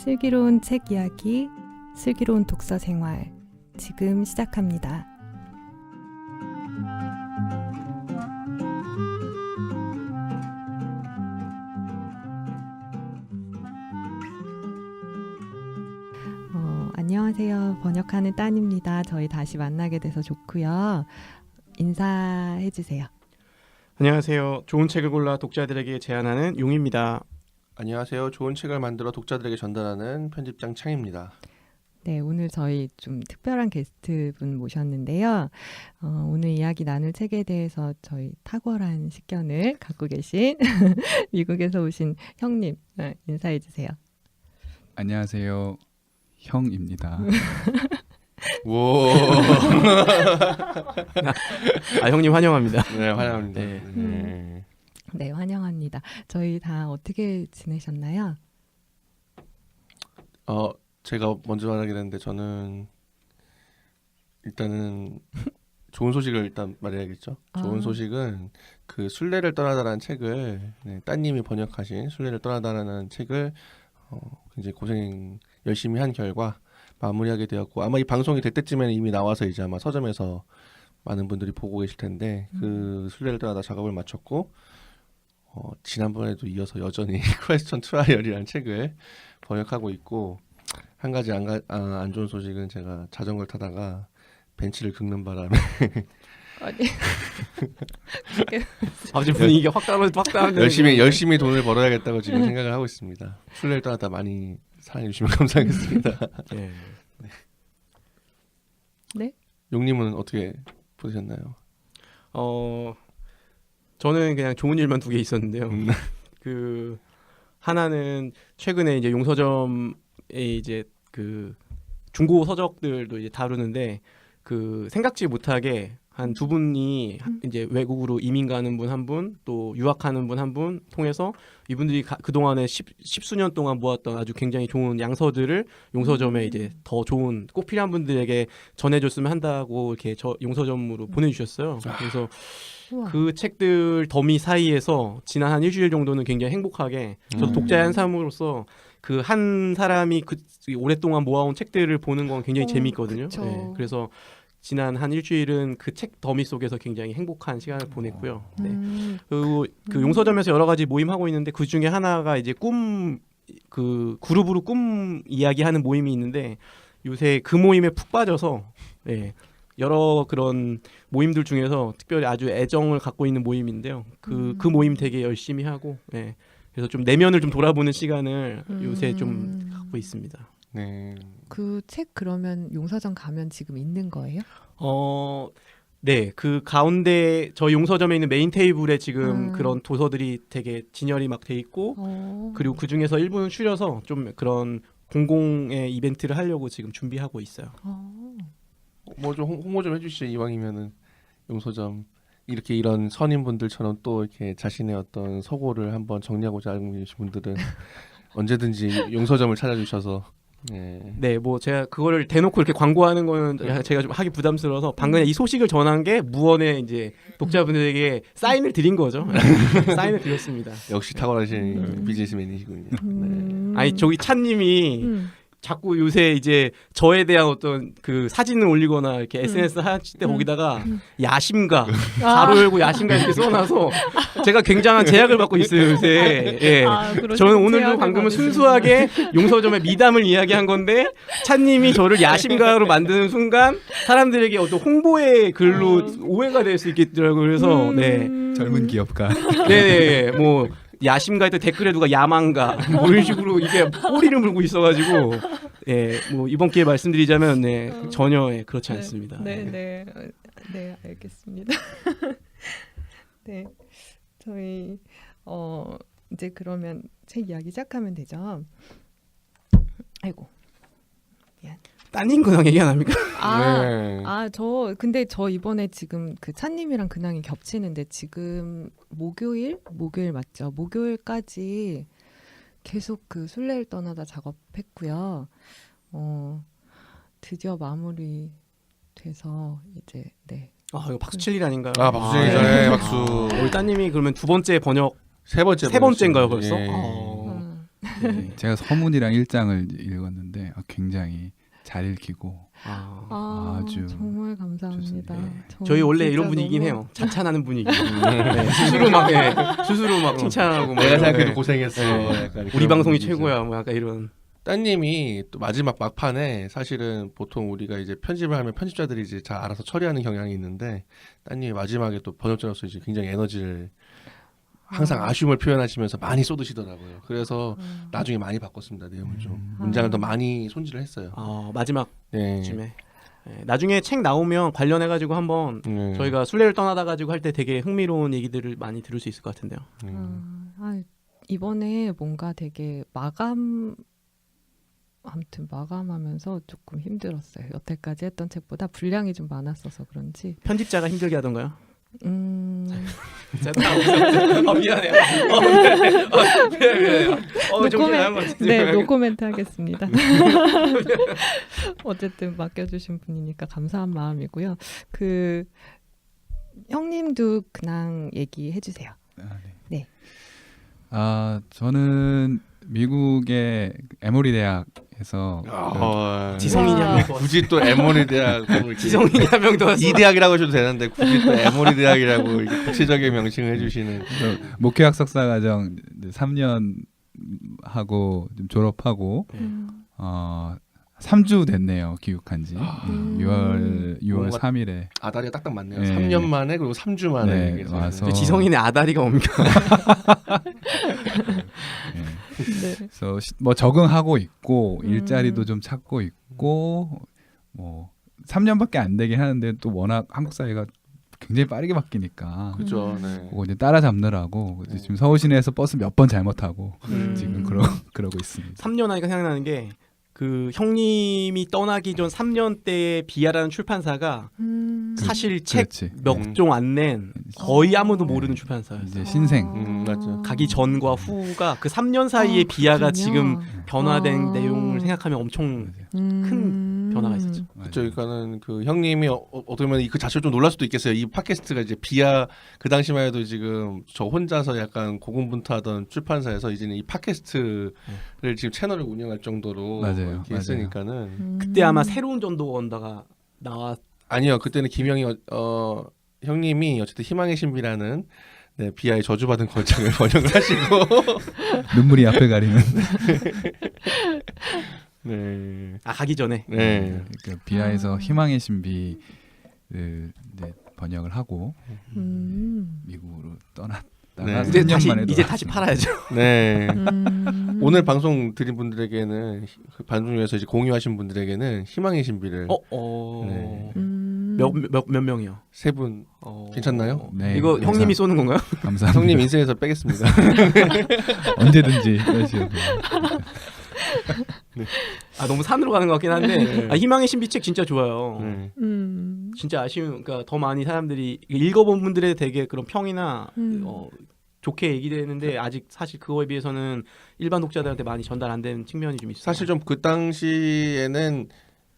슬기로운 책 이야기, 슬기로운 독서 생활 지금 시작합니다. 안녕하세요. 번역하는 딴입니다. 저희 다시 만나게 돼서 좋고요. 인사해 주세요. 안녕하세요. 좋은 책을 골라 독자들에게 제안하는 용입니다. 안녕하세요. 좋은 책을 만들어 독자들에게 전달하는 편집장 창입니다. 네, 오늘 저희 좀 특별한 게스트분 모셨는데요. 오늘 이야기 나눌 책에 대해서 저희 탁월한 식견을 갖고 계신 미국에서 오신 형님 인사해 주세요. 안녕하세요. 형입니다. 오. 형님 환영합니다. 네, 환영합니다. 네, 환영합니다. 저희 다 어떻게 지내셨나요? 제가 먼저 말하게 됐는데 저는 일단은 좋은 소식을 일단 말해야겠죠. 좋은 소식은 그 순례를 떠나다라는 책을 따님이 번역하신 순례를 떠나다라는 책을 굉장히 열심히 한 결과 마무리하게 되었고, 아마 이 방송이 될 때쯤에는 이미 나와서 이제 아마 서점에서 많은 분들이 보고 계실 텐데 그 순례를 떠나다 작업을 마쳤고, 지난번에도 이어서 여전히 퀘스천 트라이얼이라는 책을 번역하고 있고, 한 가지 안 좋은 소식은 제가 자전거를 타다가 벤치를 긁는 바람에 아버지 분위기가 확 떨어지는 열심히 돈을 벌어야겠다고 지금 생각을 하고 있습니다. 순례를 떠나다 많이 사랑해 주시면 감사하겠습니다. 네? 용님은 어떻게 보셨나요? 저는 그냥 좋은 일만 두 개 있었는데요. 그 하나는 최근에 이제 용서점에 이제 그 중고 서적들도 이제 다루는데 그 생각지 못하게 한 두 분이 이제 외국으로 이민 가는 분 한 분, 또 유학하는 분 한 분 통해서 이분들이 그동안에 십수년 동안 모았던 아주 굉장히 좋은 양서들을 용서점에 이제 더 좋은 꼭 필요한 분들에게 전해줬으면 한다고 이렇게 용서점으로 보내주셨어요. 그래서 그 책들 더미 사이에서 지난 한 일주일 정도는 굉장히 행복하게 저도 독자의 한 사람으로서 그 한 사람이 그 오랫동안 모아온 책들을 보는 건 굉장히 재미있거든요. 네, 그래서 지난 한 일주일은 그 책 더미 속에서 굉장히 행복한 시간을 보냈고요. 네. 그리고 그 용서점에서 여러 가지 모임 하고 있는데 그 중에 하나가 이제 그 그룹으로 꿈 이야기하는 모임이 있는데 요새 그 모임에 푹 빠져서 여러 그런 모임들 중에서 특별히 아주 애정을 갖고 있는 모임인데요. 그 모임 되게 열심히 하고 그래서 좀 내면을 좀 돌아보는 시간을 요새 좀 갖고 있습니다. 네. 그 책 그러면 용서점 가면 지금 있는 거예요? 네. 그 가운데 저희 용서점에 있는 메인 테이블에 지금 그런 도서들이 되게 진열이 막 돼 있고 그리고 그 중에서 일부는 추려서 좀 그런 공공의 이벤트를 하려고 지금 준비하고 있어요. 뭐 좀 홍보 좀 해주시죠. 이왕이면은 용서점 이렇게 이런 선임분들처럼 또 이렇게 자신의 어떤 서고를 한번 정리하고자 알고 계신 분들은 언제든지 용서점을 찾아주셔서 네, 뭐 제가 그거를 대놓고 이렇게 광고하는 거는 제가 좀 하기 부담스러워서 방금 이 소식을 전한 게 무언의 이제 독자분들에게 사인을 드린 거죠. 사인을 드렸습니다. 역시 탁월하신 비즈니스맨이시군요. 네. 아니 저기 찬님이 자꾸 요새 이제 저에 대한 어떤 그 사진을 올리거나 이렇게 SNS 하실 때 거기다가 야심가 가로 열고 야심가 이렇게 써놔서 제가 굉장한 제약을 받고 있어요 요새. 저는 오늘도 방금은 순수하게 용서점의 미담을 이야기한 건데 찬님이 저를 야심가로 만드는 순간 사람들에게 어떤 홍보의 글로 오해가 될 수 있겠더라고요. 그래서 젊은 기업가. 네, 뭐. 야심가 했던 댓글에 누가 야망가 뭐 이런 식으로 이게 꼬리를 물고 있어가지고 뭐 이번 기회에 말씀드리자면 전혀 그렇지 않습니다. 네, 알겠습니다. 네, 저희 이제 그러면 책 이야기 시작하면 되죠. 아이고, 미안. 따님 근황 얘기 안 합니까? 근데 저 이번에 지금 그 찬님이랑 근황이 겹치는데 지금 목요일 맞죠? 목요일까지 계속 그 순례를 떠나다 작업했고요. 드디어 마무리 돼서 이제 이거 박수 칠 일 아닌가요? 박수 치기 전에 박수. 우리 따님이 그러면 두 번째 번역 세 번째인가요 벌써? 네. 제가 서문이랑 1장을 읽었는데 굉장히 잘 읽히고 아주 정말 감사합니다. 좋습니다. 저는 저희 원래 진짜 이런 분위기긴 너무- 해요. 자찬하는 분위기. 네, 스스로 막 칭찬하고 막 내가 이런, 생각해도 네. 고생했어. 네. 약간 우리 그런 방송이 분위기죠. 최고야. 뭐 약간 이런. 따님이 또 마지막 막판에 사실은 보통 우리가 이제 편집을 하면 편집자들이 이제 잘 알아서 처리하는 경향이 있는데 따님이 마지막에 또 번역자로서 이제 굉장히 에너지를 항상 아쉬움을 표현하시면서 많이 쏟으시더라고요. 그래서 나중에 많이 바꿨습니다. 내용을 좀 문장을 더 많이 손질을 했어요. 마지막쯤에. 네. 네, 나중에 책 나오면 관련해 가지고 한번 네. 저희가 순례를 떠나다 가지고 할 때 되게 흥미로운 얘기들을 많이 들을 수 있을 것 같은데요. 이번에 뭔가 되게 마감하면서 조금 힘들었어요. 여태까지 했던 책보다 분량이 좀 많았어서 그런지. 편집자가 힘들게 하던가요? 미안해요. 미안해요. 정신나간 것 같은데. 네, 노코멘트 하겠습니다. 어쨌든 맡겨주신 분이니까 감사한 마음이고요. 그 형님도 그냥 얘기해 주세요. 네. 저는 미국의 에모리 대학에서 지성인이 한 명 더. 굳이 또 에모리 대학 지성인이 한 명 더. 왔어. 이 대학이라고 해도 되는데 굳이 또 에모리 대학이라고 이렇게 구체적인 명칭을 해주시는 목회학 석사과정 3년 하고 좀 졸업하고 3주 됐네요. 귀국한지 6월 뭔가 3일에 아다리가 딱딱 맞네요. 네. 3년 만에 그리고 3주 만에 네, 이게 와서 지성인의 아다리가 뭡니까? 네. 그래서 뭐 적응하고 있고 일자리도 좀 찾고 있고 뭐 3년밖에 안 되긴 하는데 또 워낙 한국 사회가 굉장히 빠르게 바뀌니까 그죠. 네. 그거 이제 따라잡느라고 이제 지금 서울 시내에서 버스 몇 번 잘못하고 음. 지금 그러고 있습니다. 3년 하니까 생각나는 게 그 형님이 떠나기 전 3년 때의 비아라는 출판사가 사실 책 그렇지. 몇 종 안 낸 거의 아무도 모르는 출판사였어요. 이제 신생. 맞죠. 가기 전과 후가 그 3년 사이의 비아가 지금 변화된 내용을 생각하면 엄청 큰 변화가 있었죠. 그렇죠. 그러니까는 그 형님이 어떻게 보면 그 자체로 좀 놀랄 수도 있겠어요. 이 팟캐스트가 이제 비아 그 당시만 해도 지금 저 혼자서 약간 고군분투하던 출판사에서 이제는 이 팟캐스트를 지금 채널을 운영할 정도로 맞아요. 이렇게 했으니까는 그때 아마 새로운 전도가 온다가 나왔. 아니요. 그때는 김영희 형님이 어쨌든 희망의 신비라는 네, 비아의 저주받은 걸작을 번역을 하시고 눈물이 앞을 가리는 네. 가기 전에. 네. 그러니까 비아에서 희망의 신비를 이제 번역을 하고 미국으로 떠났다가 네. 이제 3년 만에 이제 다시 팔아야죠. 네. 오늘 방송 드린 분들에게는 그 방송 중에서 이제 공유하신 분들에게는 희망의 신비를 네. 몇 명이요? 세 분 괜찮나요? 네, 이거 감사- 형님이 쏘는 건가요? 감사합니다. 형님 인쇄해서 빼겠습니다. 언제든지 빼시고 너무 산으로 가는 것 같긴 한데 희망의 신비 책 진짜 좋아요. 네. 진짜 아쉬운, 그러니까 더 많이 사람들이 읽어본 분들의 되게 그런 평이나 좋게 얘기되는데 아직 사실 그거에 비해서는 일반 독자들한테 많이 전달 안 되는 측면이 좀 있어요. 사실 좀 그 당시에는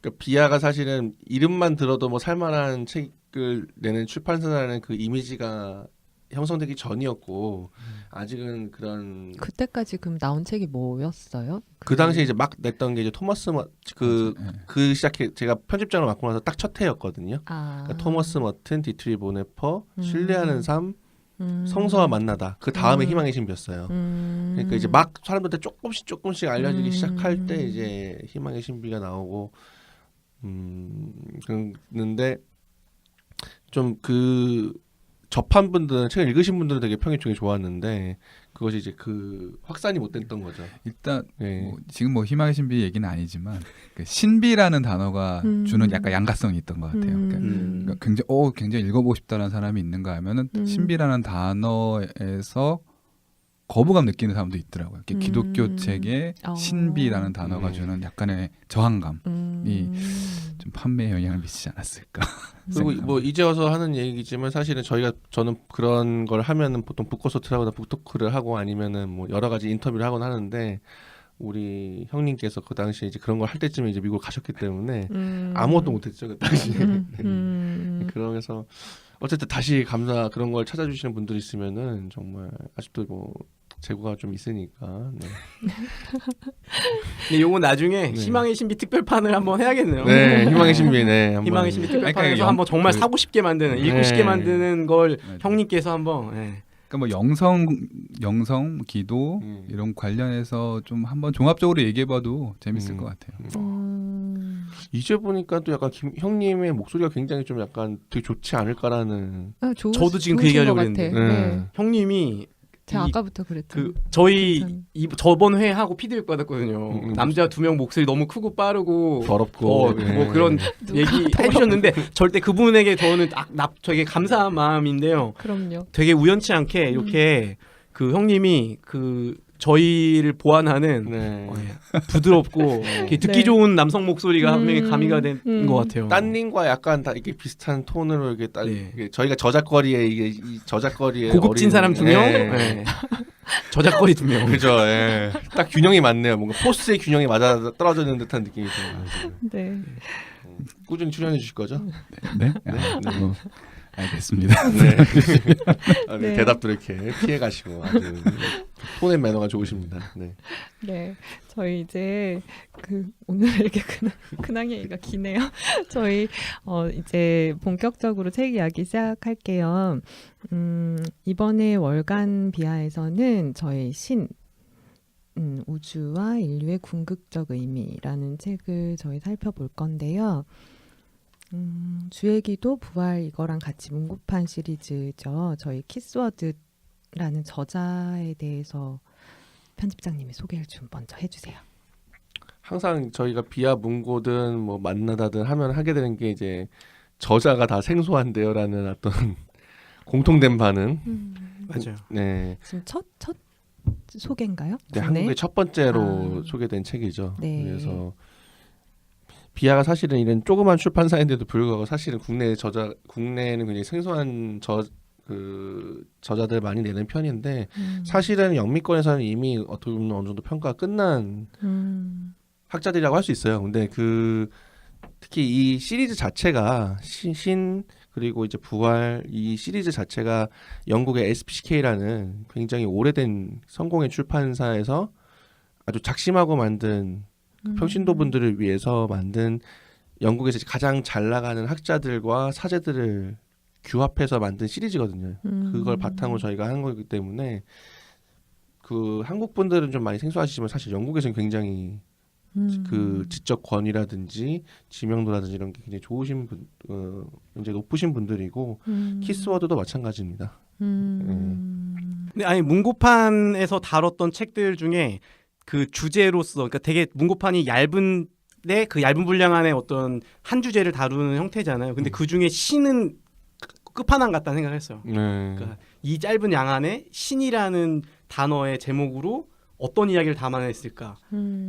그러니까 비아가 사실은 이름만 들어도 뭐 살만한 책을 내는 출판사라는 그 이미지가 형성되기 전이었고 아직은 그런 그때까지 그럼 나온 책이 뭐였어요? 그 당시에 이제 막 냈던 게 이제 토머스 그 시작해 제가 편집장을 맡고 나서 딱 첫 해였거든요. 그러니까 토머스 머튼, 디트리 보네퍼, 신뢰하는 삶, 성서와 만나다. 그 다음에 희망의 신비였어요. 그러니까 이제 막 사람들한테 조금씩 알려지기 시작할 때 이제 희망의 신비가 나오고 그런데 좀 그 접한 분들은 책을 읽으신 분들은 되게 평이 되게 좋았는데 그것이 이제 그 확산이 못 됐던 거죠. 일단 네. 뭐 지금 뭐 희망의 신비 얘기는 아니지만 그 신비라는 단어가 주는 약간 양가성이 있던 것 같아요. 그러니까 굉장히 읽어보고 싶다는 사람이 있는가 하면은 신비라는 단어에서 거부감 느끼는 사람도 있더라고요. 기독교 책에 신비라는 단어가 주는 약간의 저항감이 좀 판매에 영향을 미치지 않았을까. 그리고 뭐 이제 와서 하는 얘기지만 사실은 저는 그런 걸 하면은 보통 북코서트를 하거나 북토크를 하고 아니면은 뭐 여러 가지 인터뷰를 하곤 하는데 우리 형님께서 그 당시에 이제 그런 걸 할 때쯤에 이제 미국을 가셨기 때문에 아무것도 못했죠 그 당시에. 그러면서 어쨌든 다시 그런 걸 찾아주시는 분들이 있으면은 정말 아직도 뭐 재고가 좀 있으니까. 네. 근데 요건 나중에 네. 희망의 신비 특별판을 한번 해야겠네요. 네, 희망의 신비. 네, 한번. 희망의 신비 특별판에서 그러니까 한번 정말 그- 사고 싶게 만드는, 읽고 네. 싶게 만드는 걸 맞아요. 형님께서 한번. 네. 그러니까 뭐 영성, 기도 이런 관련해서 좀 한번 종합적으로 얘기해봐도 재밌을 것 같아요. 이제 보니까 또 약간 형님의 목소리가 굉장히 좀 약간 되게 좋지 않을까라는. 저도 지금 그 얘기하려고 그랬는데. 네. 형님이 제가 이- 아까부터 그랬죠. 그 저희 괜찮- 저번 회 하고 피드백 받았거든요. 남자 2명 목소리 너무 크고 빠르고 더럽고 네. 뭐 그런 얘기 해주셨는데 절대 그분에게 저는 되게 감사한 마음인데요. 그럼요. 되게 우연치 않게 이렇게 그 형님이 그 저희를 보완하는 네. 부드럽고 이렇게 듣기 네. 좋은 남성 목소리가 한 명이 가미가 된 것 같아요. 딴님과 약간 다 이렇게 비슷한 톤으로 이렇게 딱 네. 이게 저희가 저작거리에 이게 이 저작거리에 고급진 어린- 사람 2명, 네. 저작거리 2명. 그죠. 예. 딱 균형이 맞네요. 뭔가 포스의 균형이 맞아 떨어지는 듯한 느낌이 들어요. 지금. 네. 꾸준히 출연해 주실 거죠? 네? 네. 뭐, 알겠습니다. 네. 아, 네. 네. 대답도 이렇게 피해 가시고 아주 톤의 매너가 좋으십니다. 네. 네, 저희 이제 그 오늘 이렇게 근황 얘기가 기네요. 저희 이제 본격적으로 책 이야기 시작할게요. 이번에 월간 비하에서는 저희 우주와 인류의 궁극적 의미라는 책을 저희 살펴볼 건데요. 주의 기도 부활 이거랑 같이 문구판 시리즈죠. 저희 키스워드라는 저자에 대해서 편집장님이 소개를 좀 먼저 해주세요. 항상 저희가 비하 문고든 뭐 만나다든 하면 하게 되는 게 이제 저자가 다 생소한데요라는 어떤 공통된 반응. 맞아요. 네. 지금 첫 소개인가요? 네, 국내? 한국의 첫 번째로 아. 소개된 책이죠. 네. 그래서 비하가 사실은 이런 조그만 출판사인데도 불구하고 사실은 국내에는 굉장히 생소한 저자들 많이 내는 편인데 사실은 영미권에서는 이미 어떻게 보면 어느 정도 평가가 끝난 학자들이라고 할 수 있어요. 근데 특히 이 시리즈 자체가 그리고 이제 부활 이 시리즈 자체가 영국의 SPCK라는 굉장히 오래된 성공의 출판사에서 아주 작심하고 만든 평신도분들을 위해서 만든 영국에서 가장 잘 나가는 학자들과 사제들을 규합해서 만든 시리즈거든요. 그걸 바탕으로 저희가 한 거기 때문에 그 한국 분들은 좀 많이 생소하시지만 사실 영국에서는 굉장히 그 지적 권위라든지 지명도라든지 이런 게 굉장히 좋으신 분, 굉장히 높으신 분들이고 키스워드도 마찬가지입니다. 근데 아니 문고판에서 다뤘던 책들 중에 그 주제로서 그러니까 되게 문고판이 얇은데 그 얇은 분량 안에 어떤 한 주제를 다루는 형태잖아요. 근데 그 중에 신은 끝판왕 같다는 생각을 했어요. 네. 그러니까 이 짧은 양 안에 신이라는 단어의 제목으로 어떤 이야기를 담아냈을까.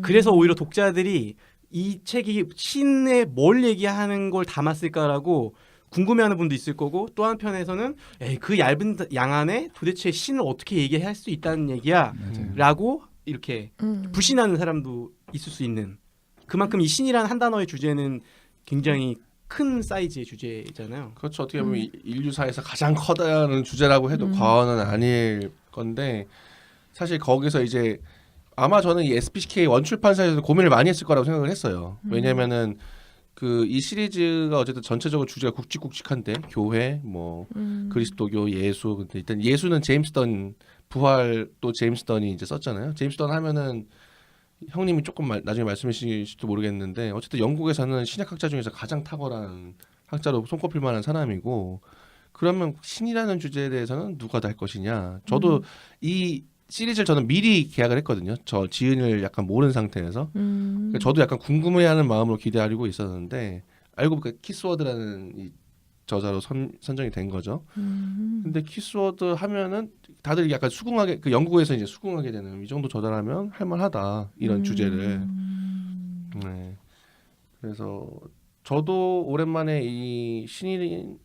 그래서 오히려 독자들이 이 책이 신에 뭘 얘기하는 걸 담았을까라고 궁금해하는 분도 있을 거고 또 한편에서는 그 얇은 양 안에 도대체 신을 어떻게 얘기할 수 있다는 얘기야 라고 이렇게 불신하는 사람도 있을 수 있는 그만큼 이 신이라는 한 단어의 주제는 굉장히 큰 사이즈의 주제잖아요. 그렇죠. 어떻게 보면 인류사에서 가장 커다란 주제라고 해도 과언은 아닐 건데 사실 거기서 이제 아마 저는 이 SPCK 원출판사에서 고민을 많이 했을 거라고 생각을 했어요. 왜냐면은 이 시리즈가 어쨌든 전체적으로 주제가 굵직굵직한데 교회, 뭐 그리스도교, 예수. 근데 일단 예수는 제임스 던 부활 또 제임스 던이 이제 썼잖아요. 제임스 던 하면은 형님이 조금 나중에 말씀해 주실지도 모르겠는데 어쨌든 영국에서는 신약학자 중에서 가장 탁월한 학자로 손꼽힐 만한 사람이고 그러면 신이라는 주제에 대해서는 누가 다 할 것이냐. 저도 이 시리즈를 저는 미리 계약을 했거든요. 저 지은을 약간 모르는 상태에서 그러니까 저도 약간 궁금해하는 마음으로 기대하고 있었는데 알고 보니까 키스워드라는 이 저자로 선정이 된 거죠. 근데 키스워드 하면은 다들 약간 수긍하게 그 영국에서 이제 수긍하게 되는 이 정도 저자라면 할만하다 이런 주제를. 네. 그래서 저도 오랜만에 이 신인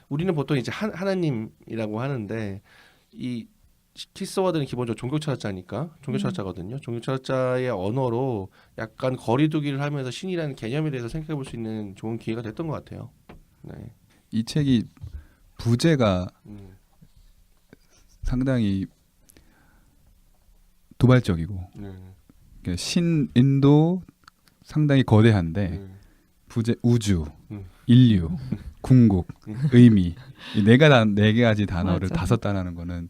우리는 보통 이제 하나님이라고 하는데 이 키스워드는 기본적으로 종교철학자니까 종교철학자거든요. 종교철학자의 언어로 약간 거리두기를 하면서 신이라는 개념에 대해서 생각해 볼 수 있는 좋은 기회가 됐던 것 같아요. 네. 이 책이 부제가 상당히 도발적이고 그러니까 신인도 상당히 거대한데 우주, 인류, 궁극, 의미 이 네 가지 단어를 맞아. 다 썼다라는 거는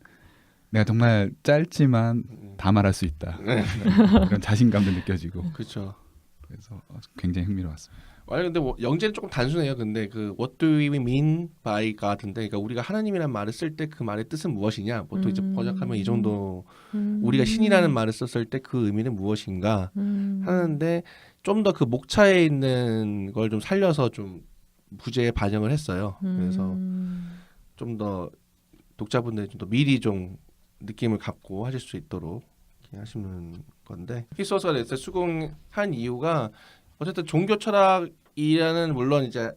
내가 정말 짧지만 다 말할 수 있다. 그런 자신감도 느껴지고 그렇죠. 그래서 굉장히 흥미로웠습니다. 아니 근데 뭐 영재는 조금 단순해요. 근데 그 What do we mean by God인데, 그러니까 우리가 하나님이라는 말을 쓸 때 그 말의 뜻은 무엇이냐? 보통 이제 번역하면 이 정도 우리가 신이라는 말을 썼을 때 그 의미는 무엇인가 하는데 좀 더 그 목차에 있는 걸 좀 살려서 좀 부제에 반영을 했어요. 그래서 좀 더 독자분들이 좀 더 미리 좀 느낌을 갖고 하실 수 있도록 이렇게 하시는 건데, 히소스가 넷에 수긍한 이유가 어쨌든 종교 철학이라는 물론 이제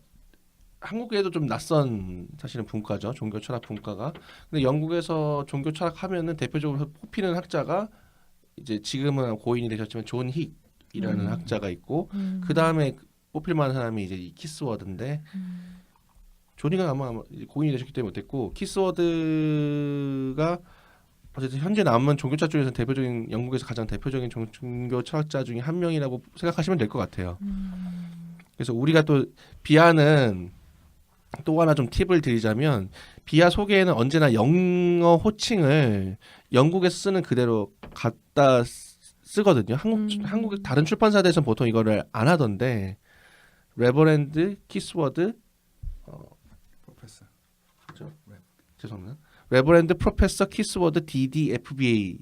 한국에도 좀 낯선 사실은 분과죠. 종교 철학 분과가. 근데 영국에서 종교 철학 하면은 대표적으로 뽑히는 학자가 이제 지금은 고인이 되셨지만 존 힉이라는 학자가 있고 그 다음에 뽑힐 만한 사람이 이제 이 키스워드인데 존이가 아마 고인이 되셨기 때문에 못했고, 키스워드가 어쨌든 현재 남은 종교철학 중에서 대표적인 영국에서 가장 대표적인 종교 철학자 중에 한 명이라고 생각하시면 될 것 같아요. 그래서 우리가 또 비하는 또 하나 좀 팁을 드리자면, 비하 소개에는 언제나 영어 호칭을 영국에서 쓰는 그대로 갖다 쓰거든요. 한국 다른 출판사들에서는 보통 이거를 안 하던데, 레버랜드 키스워드 프로페서 죄송합니다. 레버랜드 프로페서 키스워드 DDFBA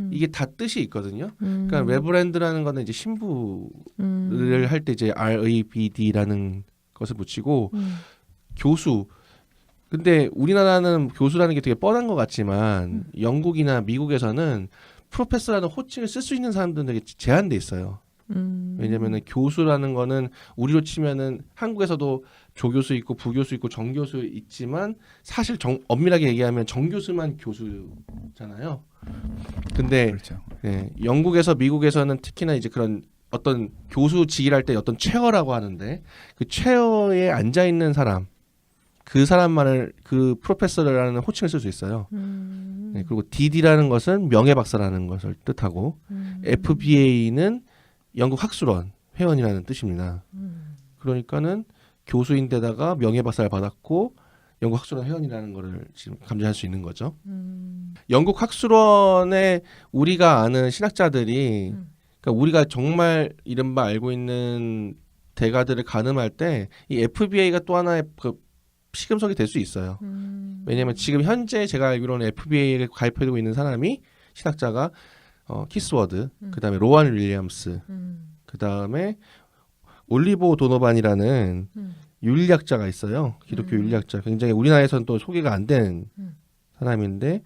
이게 다 뜻이 있거든요. 그러니까 레버랜드라는 거는 이제 신부를 할 때 이제 RABD라는 것을 붙이고 교수. 근데 우리나라는 교수라는 게 되게 뻔한 것 같지만 영국이나 미국에서는 프로페서라는 호칭을 쓸 수 있는 사람들은 되게 제한돼 있어요. 왜냐면은 교수라는 거는 우리로 치면은 한국에서도 조교수 있고 부교수 있고 정교수 있지만 사실 엄밀하게 얘기하면 정교수만 교수잖아요. 근데 그렇죠. 네, 영국에서 미국에서는 특히나 이제 그런 어떤 교수 직위를 할 때 어떤 체어라고 하는데, 그 체어에 앉아 있는 사람, 그 사람만을 그 프로페서라는 호칭을 쓸 수 있어요. 네, 그리고 DD라는 것은 명예박사라는 것을 뜻하고 FBA는 영국 학술원 회원이라는 뜻입니다. 그러니까는 교수인데다가 명예박사를 받았고 영국 학술원 회원이라는 거를 지금 감지할 수 있는 거죠. 영국 학술원에 우리가 아는 신학자들이, 그러니까 우리가 정말 이른바 알고 있는 대가들을 가늠할 때 이 FBA가 또 하나의 그 시금석이 될 수 있어요. 왜냐하면 지금 현재 제가 알기로는 FBA에 가입되고 있는 사람이 신학자가 키스워드, 그 다음에 로안 윌리엄스, 그 다음에 올리버 도노반이라는 윤리학자가 있어요. 기독교 윤리학자. 굉장히 우리나라에서는 또 소개가 안 된 사람인데,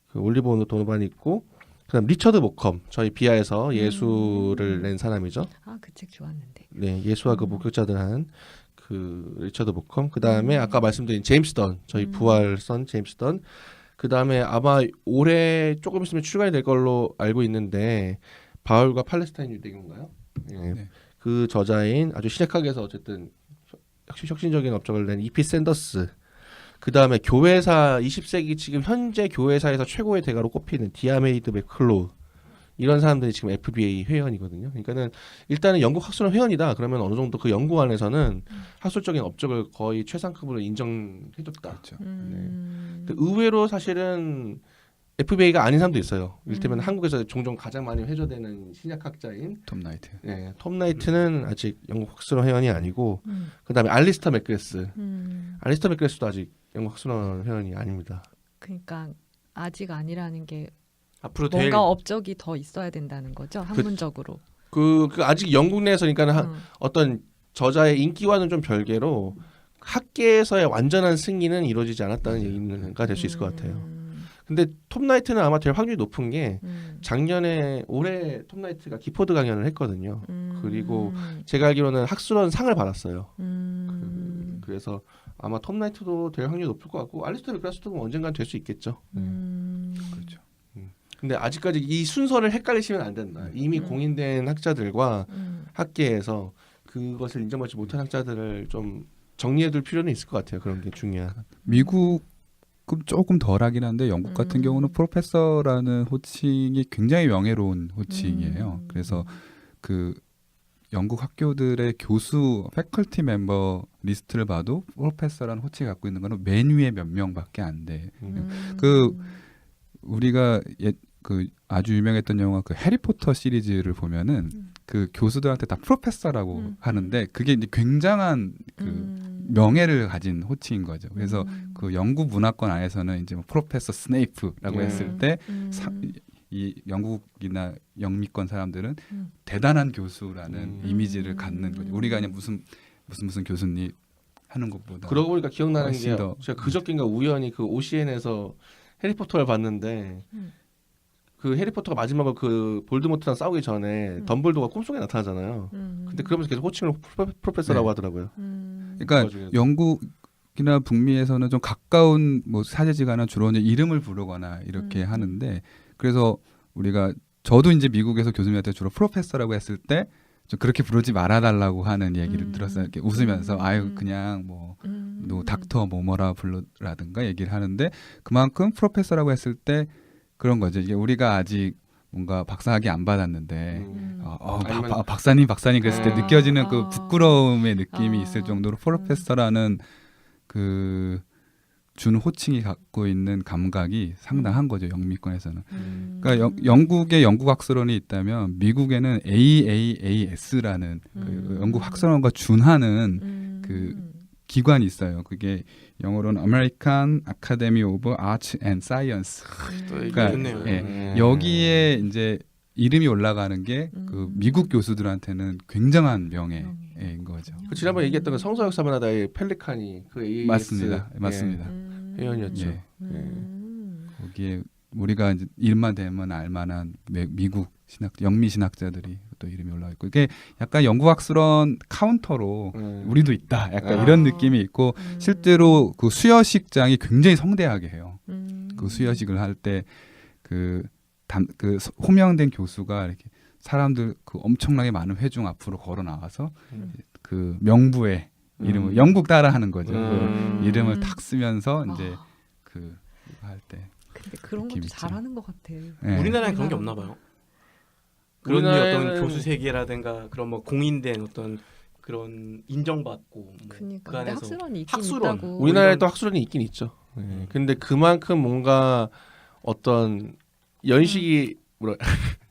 그 올리버 도노반이 있고, 그다음 리처드 모컴, 저희 비하에서 예수를 낸 사람이죠. 아, 그 책 좋았는데. 네, 예수와 그 목격자들 한 그 리처드 모컴. 그 다음에 아까 말씀드린 제임스 던, 저희 부활선 제임스 던. 그 다음에 아마 올해 조금 있으면 출간이 될 걸로 알고 있는데, 바울과 팔레스타인 유대교인가요? 네. 네. 그 저자인 아주 신약학에서 어쨌든 혁신적인 업적을 낸 E.P. 샌더스. 그 다음에 교회사 20세기 지금 현재 교회사에서 최고의 대가로 꼽히는 디아메이드 맥클로우, 이런 사람들이 지금 FBA 회원이거든요. 그러니까는 일단은 영국 학술원 회원이다. 그러면 어느 정도 그 연구 안에서는 학술적인 업적을 거의 최상급으로 인정해줬다. 그렇죠. 근데 의외로 사실은 FBA가 아닌 사람도 있어요. 이를테면 한국에서 종종 가장 많이 회자되는 신약학자인 톰 나이트. 네, 톰 나이트는 아직 영국 학술원 회원이 아니고, 그다음에 알리스터 맥그레스. 알리스터 맥그레스도 아직 영국 학술원 회원이 아닙니다. 그러니까 아직 아니라는 게 앞으로 될 뭔가 업적이 더 있어야 된다는 거죠. 학문적으로. 그 아직 영국 내에서 그러니까 어떤 저자의 인기와는 좀 별개로 학계에서의 완전한 승리는 이루어지지 않았다는 얘기가 될 수 있을 것 같아요. 근데 톰 나이트는 아마 될 확률이 높은 게, 올해 톰 나이트가 기포드 강연을 했거든요. 그리고 제가 알기로는 학술원 상을 받았어요. 그래서 아마 톰 나이트도 될 확률이 높을 것 같고, 알리스터 맥그레스도 언젠간 될 수 있겠죠. 그렇죠. 근데 아직까지 이 순서를 헷갈리시면 안 된다. 이미 공인된 학자들과 학계에서 그것을 인정받지 못한 학자들을 좀 정리해둘 필요는 있을 것 같아요. 그런 게 중요한. 미국 조금 덜하긴 한데 영국 같은 경우는 프로페서라는 호칭이 굉장히 명예로운 호칭이에요. 그래서 그 영국 학교들의 교수 패컬티 멤버 리스트를 봐도 프로페서라는 호칭을 갖고 있는 거는 맨 위에 몇 명밖에 안 돼. 그 우리가 그 아주 유명했던 영화 그 해리포터 시리즈를 보면은 그 교수들한테 다 프로페서라고 하는데 그게 이제 굉장한 그 명예를 가진 호칭인 거죠. 그래서 그 영국 문화권 안에서는 이제 뭐 프로페서 스네이프라고 했을 때 이 영국이나 영미권 사람들은 대단한 교수라는 이미지를 갖는 거죠. 우리가 그냥 무슨 교수님 하는 것보다. 그러고 보니까 기억나는 게 훨씬 더 제가 그저께인가 우연히 그 OCN에서 해리포터를 봤는데 그 해리포터가 마지막으로 그 볼드모트랑 싸우기 전에 덤블도가 꿈속에 나타나잖아요. 근데 그러면서 계속 호칭을 프로페서라고 네. 하더라고요. 그러니까 나중에. 영국이나 북미에서는 좀 가까운 뭐 사제지간은 주로 이제 이름을 부르거나 이렇게 하는데 그래서 우리가 저도 이제 미국에서 교수님한테 주로 프로페서라고 했을 때 좀 그렇게 부르지 말아달라고 하는 얘기를 들었어요. 이렇게 웃으면서 아유 그냥 뭐 너 닥터 뭐뭐라 불러라든가 얘기를 하는데 그만큼 프로페서라고 했을 때 그런 거죠. 이게 우리가 아직 뭔가 박사학위 안 받았는데 아니면- 박사님 그랬을 때 느껴지는 그 아. 부끄러움의 느낌이 아. 있을 정도로 프로페서라는 그 준 호칭이 갖고 있는 감각이 상당한 거죠. 영미권에서는. 그러니까 영국에 영국 학술원이 있다면 미국에는 AAAS라는 그 영국 학술원과 준하는 그 기관이 있어요. 그게 영어로는 American Academy of Arts and Science. 또 그러니까 좋네요. 여기에 이제 이름이 올라가는 게 그 미국 교수들한테는 굉장한 명예인 거죠. 그 지난번에 얘기했던 그 성서 역사문화다의 펠리칸이 그 AAS 맞습니다. 회원이었죠. 예. 거기에 우리가 이제 일만 되면 알만한 미국 영미 신학자들이 또 이름이 올라와 있고 이게 약간 영국 학술원 카운터로 우리도 있다. 약간 이런 느낌이 있고 실제로 그 수여식장이 굉장히 성대하게 해요. 그 수여식을 할 때 그 호명된 교수가 이렇게 사람들 그 엄청나게 많은 회중 앞으로 걸어 나와서 그 명부의 이름을 영국 따라하는 거죠. 그 이름을 탁 쓰면서 이제 그 할 때. 근데 그런 것도 느낌 있죠. 잘하는 것 같아. 네. 우리나라에 그런 게 없나 봐요. 그런 우리나라에는- 어떤 교수 세계라든가 그런 뭐 공인된 어떤 그런 인정받고 뭐 그러니까 그 근데 안에서 학술원이 있긴 학술원. 있다고. 우리나라에도 학술원이 있긴 있죠. 근데 그만큼 뭔가 어떤 연식이 뭐라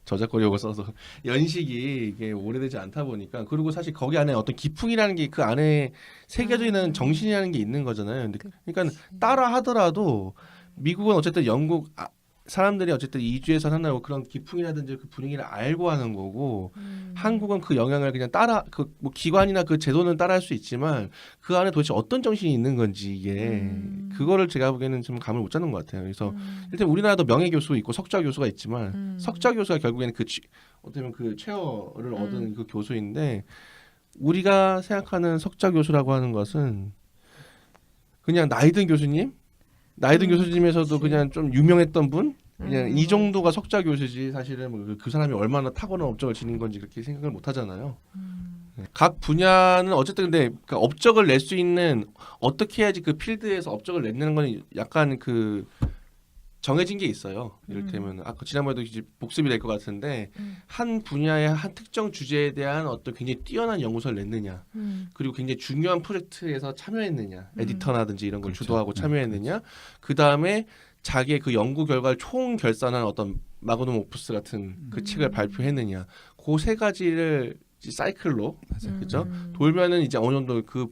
저작거리 용어 써서 연식이 이게 오래되지 않다 보니까 그리고 사실 거기 안에 어떤 기풍이라는 게 그 안에 새겨져 있는 정신이라는 게 있는 거잖아요. 근데 그러니까 따라 하더라도 미국은 어쨌든 영국 사람들이 어쨌든 이주해서 한다고 그런 기풍이라든지 그 분위기를 알고 하는 거고 한국은 그 영향을 그냥 따라 그 뭐 기관이나 그 제도는 따라할 수 있지만 그 안에 도대체 어떤 정신이 있는 건지 이게 그거를 제가 보기에는 좀 감을 못 잡는 것 같아요. 그래서 일단 우리나라도 명예 교수 있고 석좌 교수가 있지만 석좌 교수가 결국에는 어떻게 보면 그 최어를 얻은 그 교수인데 우리가 생각하는 석좌 교수라고 하는 것은 그냥 나이든 교수님 나이든 교수님에서도 그치. 그냥 좀 유명했던 분 그냥 이 정도가 석좌 교수지 사실은 뭐 그 사람이 얼마나 타고난 업적을 지닌 건지 그렇게 생각을 못 하잖아요. 각 분야는 어쨌든 근데 그 업적을 낼 수 있는 어떻게 해야지 그 필드에서 업적을 내는 건 약간 그 정해진 게 있어요. 이를테면 아까 지난번에도 이제 복습이 될 것 같은데 한 분야의 한 특정 주제에 대한 어떤 굉장히 뛰어난 연구서를 냈느냐 그리고 굉장히 중요한 프로젝트에서 참여했느냐 에디터라든지 이런 걸 그렇죠. 주도하고 참여했느냐 그 다음에 자기의 그 연구 결과를 총 결산한 어떤 마그넘 오프스 같은 그 책을 발표했느냐 그 세 가지를 이제 사이클로 그죠 돌면은 이제 어느 정도 그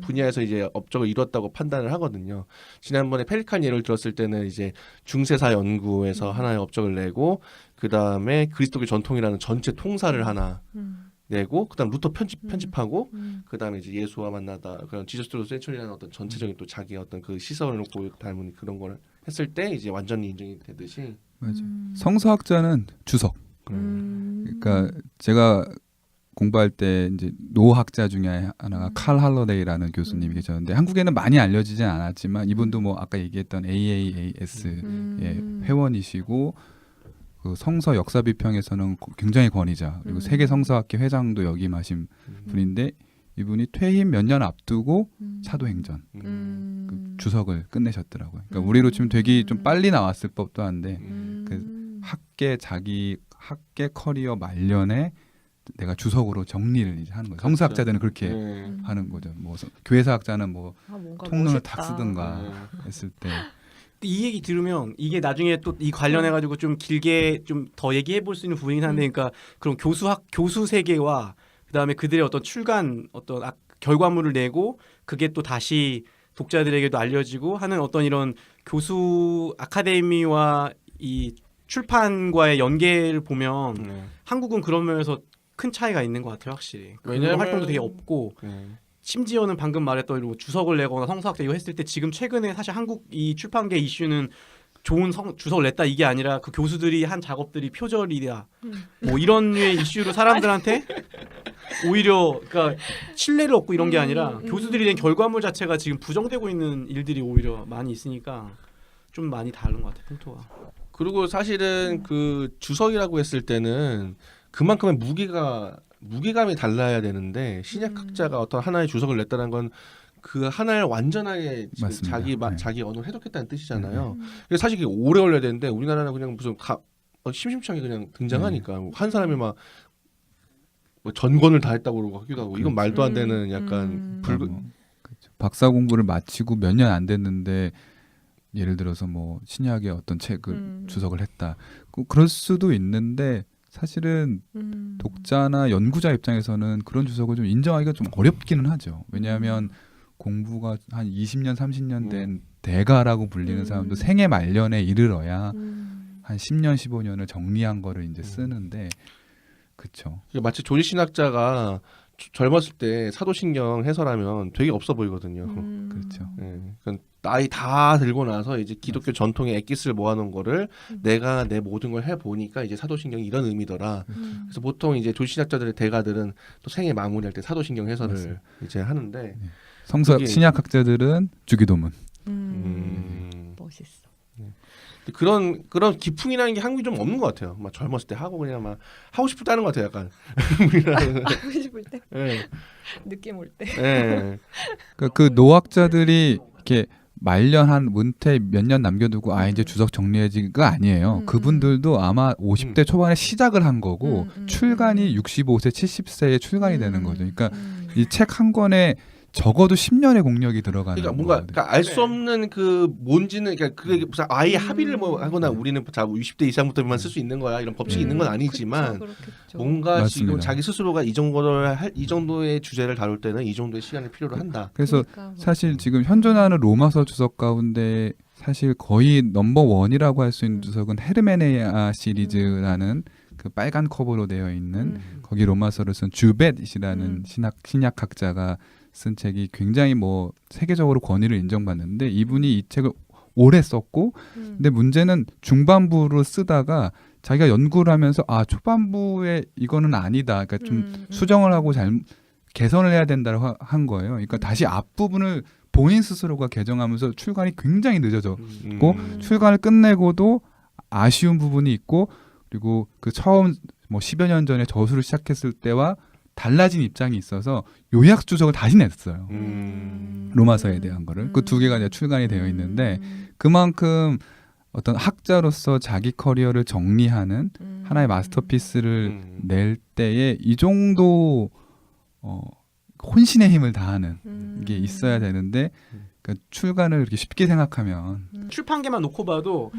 분야에서 이제 업적을 이뤘다고 판단을 하거든요. 지난번에 펠리칸 예를 들었을 때는 이제 중세사 연구에서 하나의 업적을 내고 그 다음에 그리스도교 전통이라는 전체 통사를 하나 내고 그다음 루터 편집하고 그다음에 이제 예수와 만나다 그런 지저스 센츄리라는 어떤 전체적인 또 자기 어떤 그 시선을 놓고 닮은 그런 거를 했을 때 이제 완전히 인정이 되듯이 맞아. 성서학자는 주석. 그러니까 제가 공부할 때 이제 노학자 중에 하나가 칼 할러데이라는 교수님이 계셨는데 한국에는 많이 알려지진 않았지만 이분도 뭐 아까 얘기했던 AAAS의 회원이시고 그 성서 역사 비평에서는 굉장히 권위자 그리고 세계 성서학회 회장도 역임하신 분인데 이분이 퇴임 몇 년 앞두고 사도행전 주석을 끝내셨더라고요. 그러니까 우리로 치면 되게 좀 빨리 나왔을 법도 한데 학계 커리어 말년에 내가 주석으로 정리를 이제 하는 거예요. 성사학자들은 그렇게 네. 하는 거죠. 뭐 교회사학자는 뭐 뭔가 통론을 멋있다. 탁 쓰든가 했을 때 이 얘기 들으면 이게 나중에 또 이 관련해 가지고 좀 길게 좀 더 얘기해 볼 수 있는 부분이긴 한데, 그러니까 그런 교수 세계와 그다음에 그들의 어떤 출간 어떤 결과물을 내고 그게 또 다시 독자들에게도 알려지고 하는 어떤 이런 교수 아카데미와 이 출판과의 연계를 보면 네. 한국은 그런 면에서 큰 차이가 있는 것 같아요, 확실히. 왜냐면- 그런 활동도 되게 없고, 네. 심지어는 방금 말했던 이런 주석을 내거나 성서학자 이거 했을 때 지금 최근에 사실 한국 이 출판계 이슈는 좋은 주석을 냈다 이게 아니라 그 교수들이 한 작업들이 표절이다 뭐 이런 류의 이슈로 사람들한테 오히려 그러니까 신뢰를 얻고 이런 게 아니라 교수들이 낸 결과물 자체가 지금 부정되고 있는 일들이 오히려 많이 있으니까 좀 많이 다른 것 같아요, 풍토가. 그리고 사실은 그 주석이라고 했을 때는 그만큼의 무게감이 달라야 되는데 신약학자가 어떤 하나의 주석을 냈다는 건 그 하나를 완전하게 지금 맞습니다. 네. 자기 언어를 해독했다는 뜻이잖아요. 그래서 사실 그게 오래 걸려야 되는데 우리나라는 그냥 무슨 심심찮게 그냥 등장하니까 한 사람이 막 뭐 전권을 다 했다고 그러고 하기도 하고 이건 말도 안 되는 약간 그렇죠. 박사 공부를 마치고 몇 년 안 됐는데 예를 들어서 뭐 신약의 어떤 책을 주석을 했다. 그럴 수도 있는데 사실은 독자나 연구자 입장에서는 그런 주석을 좀 인정하기가 좀 어렵기는 하죠. 왜냐하면 공부가 한 20년, 30년 된 대가라고 불리는 사람도 생애 말년에 이르러야 한 10년, 15년을 정리한 거를 이제 쓰는데 그렇죠. 마치 조지신학자가 젊었을 때 사도신경 해설하면 되게 없어 보이거든요. 그렇죠. 예, 그러니까 나이 다 들고 나서 이제 기독교 전통의 엑기스를 모아놓은 거를 내가 내 모든 걸 해보니까 이제 사도신경이 이런 의미더라. 그래서 보통 이제 조신학자들의 대가들은 또 생애 마무리할 때 사도신경 해설을 맞습니다. 이제 하는데 성서 그게- 신약학자들은 주기도문. 멋있어. 그런 기풍이라는 게 한국이 좀 없는 것 같아요. 막 젊었을 때 하고 그냥 막 하고 싶을 때 하는 것 같아요. 약간. 하고 싶을 때 예, 느낌 올 때. 예. 그 노학자들이 이렇게 말년 한 문태 몇 년 남겨두고 이제 주석 정리해지가 아니에요. 그분들도 아마 50대 초반에 시작을 한 거고 출간이 65세, 70세에 출간이 되는 거죠. 그러니까 이 책 한 권에 적어도 10년의 공력이 들어가는 그러니까 뭔가 거거든요. 알 수 없는 그 뭔지는 그러니까 그게 무슨 아예 합의를 뭐 하거나 우리는 자 60대 이상부터만 쓸 수 있는 거야 이런 법칙이 있는 건 아니지만 뭔가 지금 맞습니다. 자기 스스로가 이 정도의 주제를 다룰 때는 이 정도의 시간을 필요로 한다. 그래서 사실 지금 현존하는 로마서 주석 가운데 사실 거의 넘버 원이라고 할 수 있는 주석은 헤르메네아 시리즈라는 그 빨간 커버로 되어 있는 거기 로마서를 쓴 주벳이라는 신약학자가 쓴 책이 굉장히 뭐 세계적으로 권위를 인정받는데 이분이 이 책을 오래 썼고 근데 문제는 중반부로 쓰다가 자기가 연구를 하면서 초반부에 이거는 아니다. 그러니까 좀 수정을 하고 개선을 해야 된다고 한 거예요. 그러니까 다시 앞부분을 본인 스스로가 개정하면서 출간이 굉장히 늦어졌고 출간을 끝내고도 아쉬운 부분이 있고 그리고 그 처음 뭐 10여 년 전에 저술을 시작했을 때와 달라진 입장이 있어서 요약 주석을 다시 냈어요. 로마서에 대한 거를. 그 두 개가 이제 출간이 되어 있는데 그만큼 어떤 학자로서 자기 커리어를 정리하는 하나의 마스터피스를 낼 때에 이 정도 혼신의 힘을 다하는 게 있어야 되는데 그러니까 출간을 이렇게 쉽게 생각하면 출판계만 놓고 봐도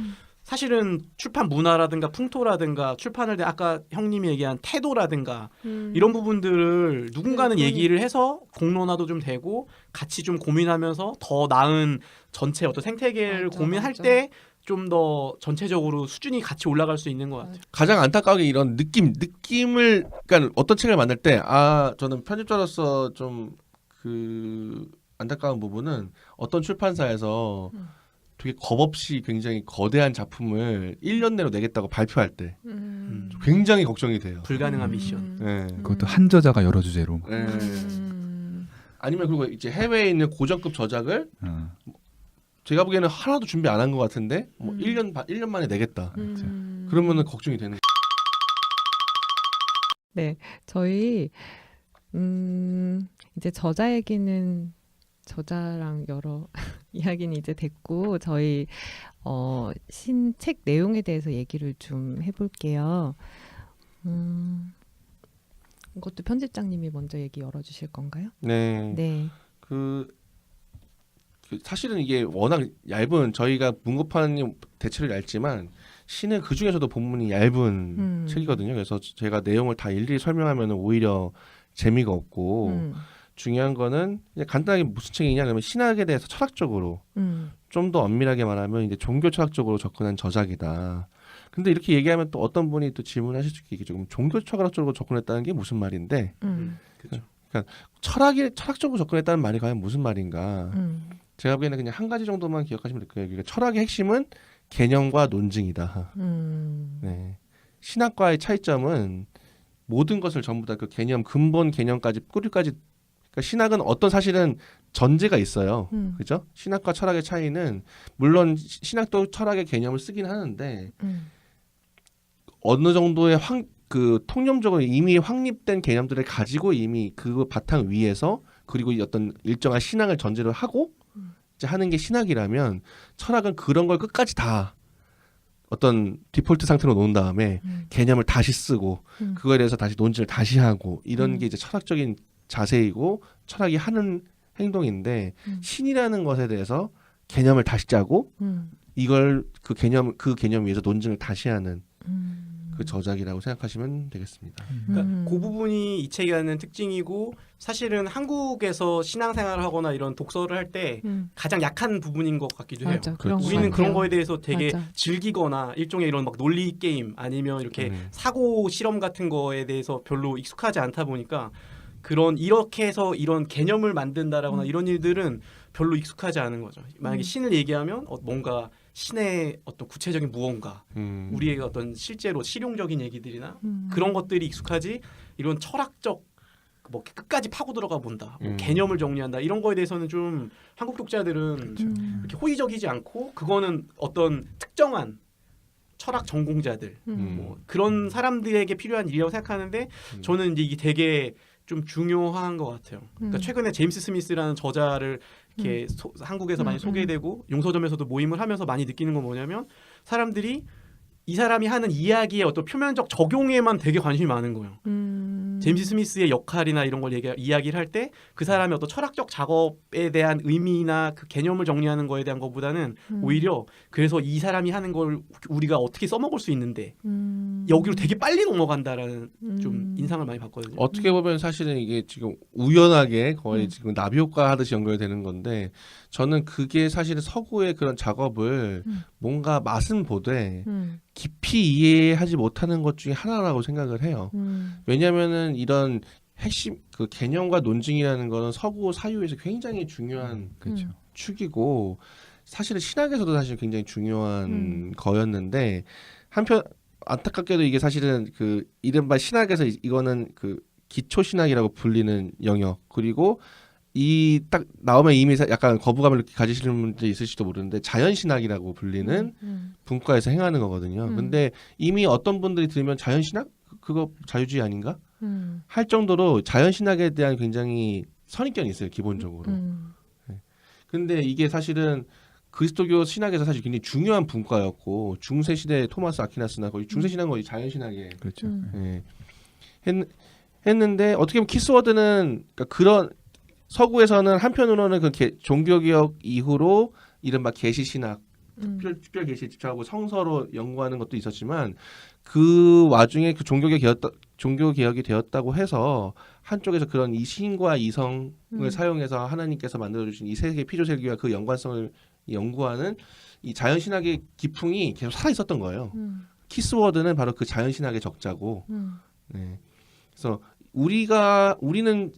사실은 출판 문화라든가 풍토라든가 출판을 때 아까 형님이 얘기한 태도라든가 이런 부분들을 누군가는 얘기를 해서 공론화도 좀 되고 같이 좀 고민하면서 더 나은 전체 어떤 생태계를 고민할 때 좀 더 전체적으로 수준이 같이 올라갈 수 있는 것 같아요. 가장 안타까우게 이런 느낌을 그러니까 어떤 책을 만들 때 저는 편집자로서 좀 그 안타까운 부분은 어떤 출판사에서 되게 겁없이 굉장히 거대한 작품을 1년 내로 내겠다고 발표할 때 굉장히 걱정이 돼요. 불가능한 미션. 예. 그것도 한 저자가 여러 주제로 예. 아니면 그리고 이제 해외에 있는 고전급 저작을 제가 보기에는 하나도 준비 안 한 것 같은데 뭐 1년 만에 내겠다. 그러면은 걱정이 되는. 네, 저희 이제 저자 얘기는 저자랑 여러 이야기는 이제 됐고 저희 신책 내용에 대해서 얘기를 좀 해볼게요. 이것도 편집장님이 먼저 얘기 열어주실 건가요? 네. 네. 그 사실은 이게 워낙 얇은 저희가 문고판이 대체로 얇지만 시는 그 중에서도 본문이 얇은 책이거든요. 그래서 제가 내용을 다 일일이 설명하면 오히려 재미가 없고 중요한 거는 그냥 간단하게 무슨 책이냐 그러면 신학에 대해서 철학적으로 좀 더 엄밀하게 말하면 이제 종교 철학적으로 접근한 저작이다. 근데 이렇게 얘기하면 또 어떤 분이 또 질문하실 수 있겠죠. 그럼 종교 철학적으로 접근했다는 게 무슨 말인데? 그렇죠. 철학적으로 접근했다는 말이 과연 무슨 말인가? 제가 보기에는 그냥 한 가지 정도만 기억하시면 될 거예요. 그러니까 철학의 핵심은 개념과 논증이다. 네. 신학과의 차이점은 모든 것을 전부 다 그 개념, 근본 개념까지 뿌리까지. 그러니까 신학은 어떤 사실은 전제가 있어요. 그죠? 신학과 철학의 차이는 물론 신학도 철학의 개념을 쓰긴 하는데 어느 정도의 그 통념적으로 이미 확립된 개념들을 가지고 이미 그 바탕 위에서 그리고 어떤 일정한 신앙을 전제로 하고 이제 하는 게 신학이라면 철학은 그런 걸 끝까지 다 어떤 디폴트 상태로 놓은 다음에 개념을 다시 쓰고 그거에 대해서 다시 논증을 다시 하고 이런 게 이제 철학적인 자세이고 철학이 하는 행동인데 신이라는 것에 대해서 개념을 다시 짜고 이걸 그 개념 위에서 논증을 다시 하는 그 저작이라고 생각하시면 되겠습니다. 그러니까 그 부분이 이 책이 하는 특징이고 사실은 한국에서 신앙생활을 하거나 이런 독서를 할 때 가장 약한 부분인 것 같기도 해요. 맞아, 그런 것 우리는 같아요. 그런 거에 대해서 되게 맞아. 즐기거나 일종의 이런 막 논리 게임 아니면 이렇게 사고 실험 같은 거에 대해서 별로 익숙하지 않다 보니까 그런 이렇게 해서 이런 개념을 만든다라거나 이런 일들은 별로 익숙하지 않은 거죠. 만약에 신을 얘기하면 뭔가 신의 어떤 구체적인 무언가 우리의 어떤 실제로 실용적인 얘기들이나 그런 것들이 익숙하지 이런 철학적 뭐 끝까지 파고 들어가 본다 뭐 개념을 정리한다 이런 거에 대해서는 좀 한국 독자들은 이렇게 호의적이지 않고 그거는 어떤 특정한 철학 전공자들 뭐 그런 사람들에게 필요한 일이라고 생각하는데 저는 이제 이게 되게 좀 중요한 것 같아요. 그러니까 최근에 제임스 스미스라는 저자를 이렇게 한국에서 많이 소개되고 용서점에서도 모임을 하면서 많이 느끼는 건 뭐냐면 사람들이 이 사람이 하는 이야기의 어떤 표면적 적용에만 되게 관심이 많은 거예요. 제임스 스미스의 역할이나 이런 걸 이야기를 할 때 그 사람의 어떤 철학적 작업에 대한 의미나 그 개념을 정리하는 거에 대한 것보다는 오히려 그래서 이 사람이 하는 걸 우리가 어떻게 써먹을 수 있는데 여기로 되게 빨리 넘어간다라는 좀 인상을 많이 받거든요. 어떻게 보면 사실은 이게 지금 우연하게 거의 지금 나비 효과 하듯이 연결되는 건데 저는 그게 사실은 서구의 그런 작업을 뭔가 맛은 보되 깊이 이해하지 못하는 것 중에 하나라고 생각을 해요. 왜냐하면은 이런 핵심 그 개념과 논증이라는 거는 서구 사유에서 굉장히 중요한 그렇죠. 축이고 사실은 신학에서도 사실 굉장히 중요한 거였는데 한편 안타깝게도 이게 사실은 그 이른바 신학에서 이거는 그 기초 신학이라고 불리는 영역 그리고 이 딱 나오면 이미 약간 거부감을 가지시는 분들이 있을지도 모르는데 자연신학이라고 불리는 분과에서 행하는 거거든요. 근데 이미 어떤 분들이 들으면 자연신학? 그거 자유주의 아닌가? 할 정도로 자연신학에 대한 굉장히 선입견이 있어요. 기본적으로. 네. 근데 이게 사실은 그리스도교 신학에서 사실 굉장히 중요한 분과였고 중세시대 토마스 아퀴나스나 거의 중세신학은 거의 자연신학에 그렇죠. 네. 했는데 어떻게 보면 키스워드는 그러니까 그런 서구에서는 한편으로는 그 종교개혁 이후로 이른바 계시신학, 특별 계시에 집착하고 성서로 연구하는 것도 있었지만 그 와중에 그 종교개혁이 되었다고 해서 한쪽에서 그런 이 신과 이성을 사용해서 하나님께서 만들어주신 이 세계 피조세계와 그 연관성을 연구하는 이 자연신학의 기풍이 계속 살아 있었던 거예요. 키스워드는 바로 그 자연신학의 적자고, 네. 그래서 우리는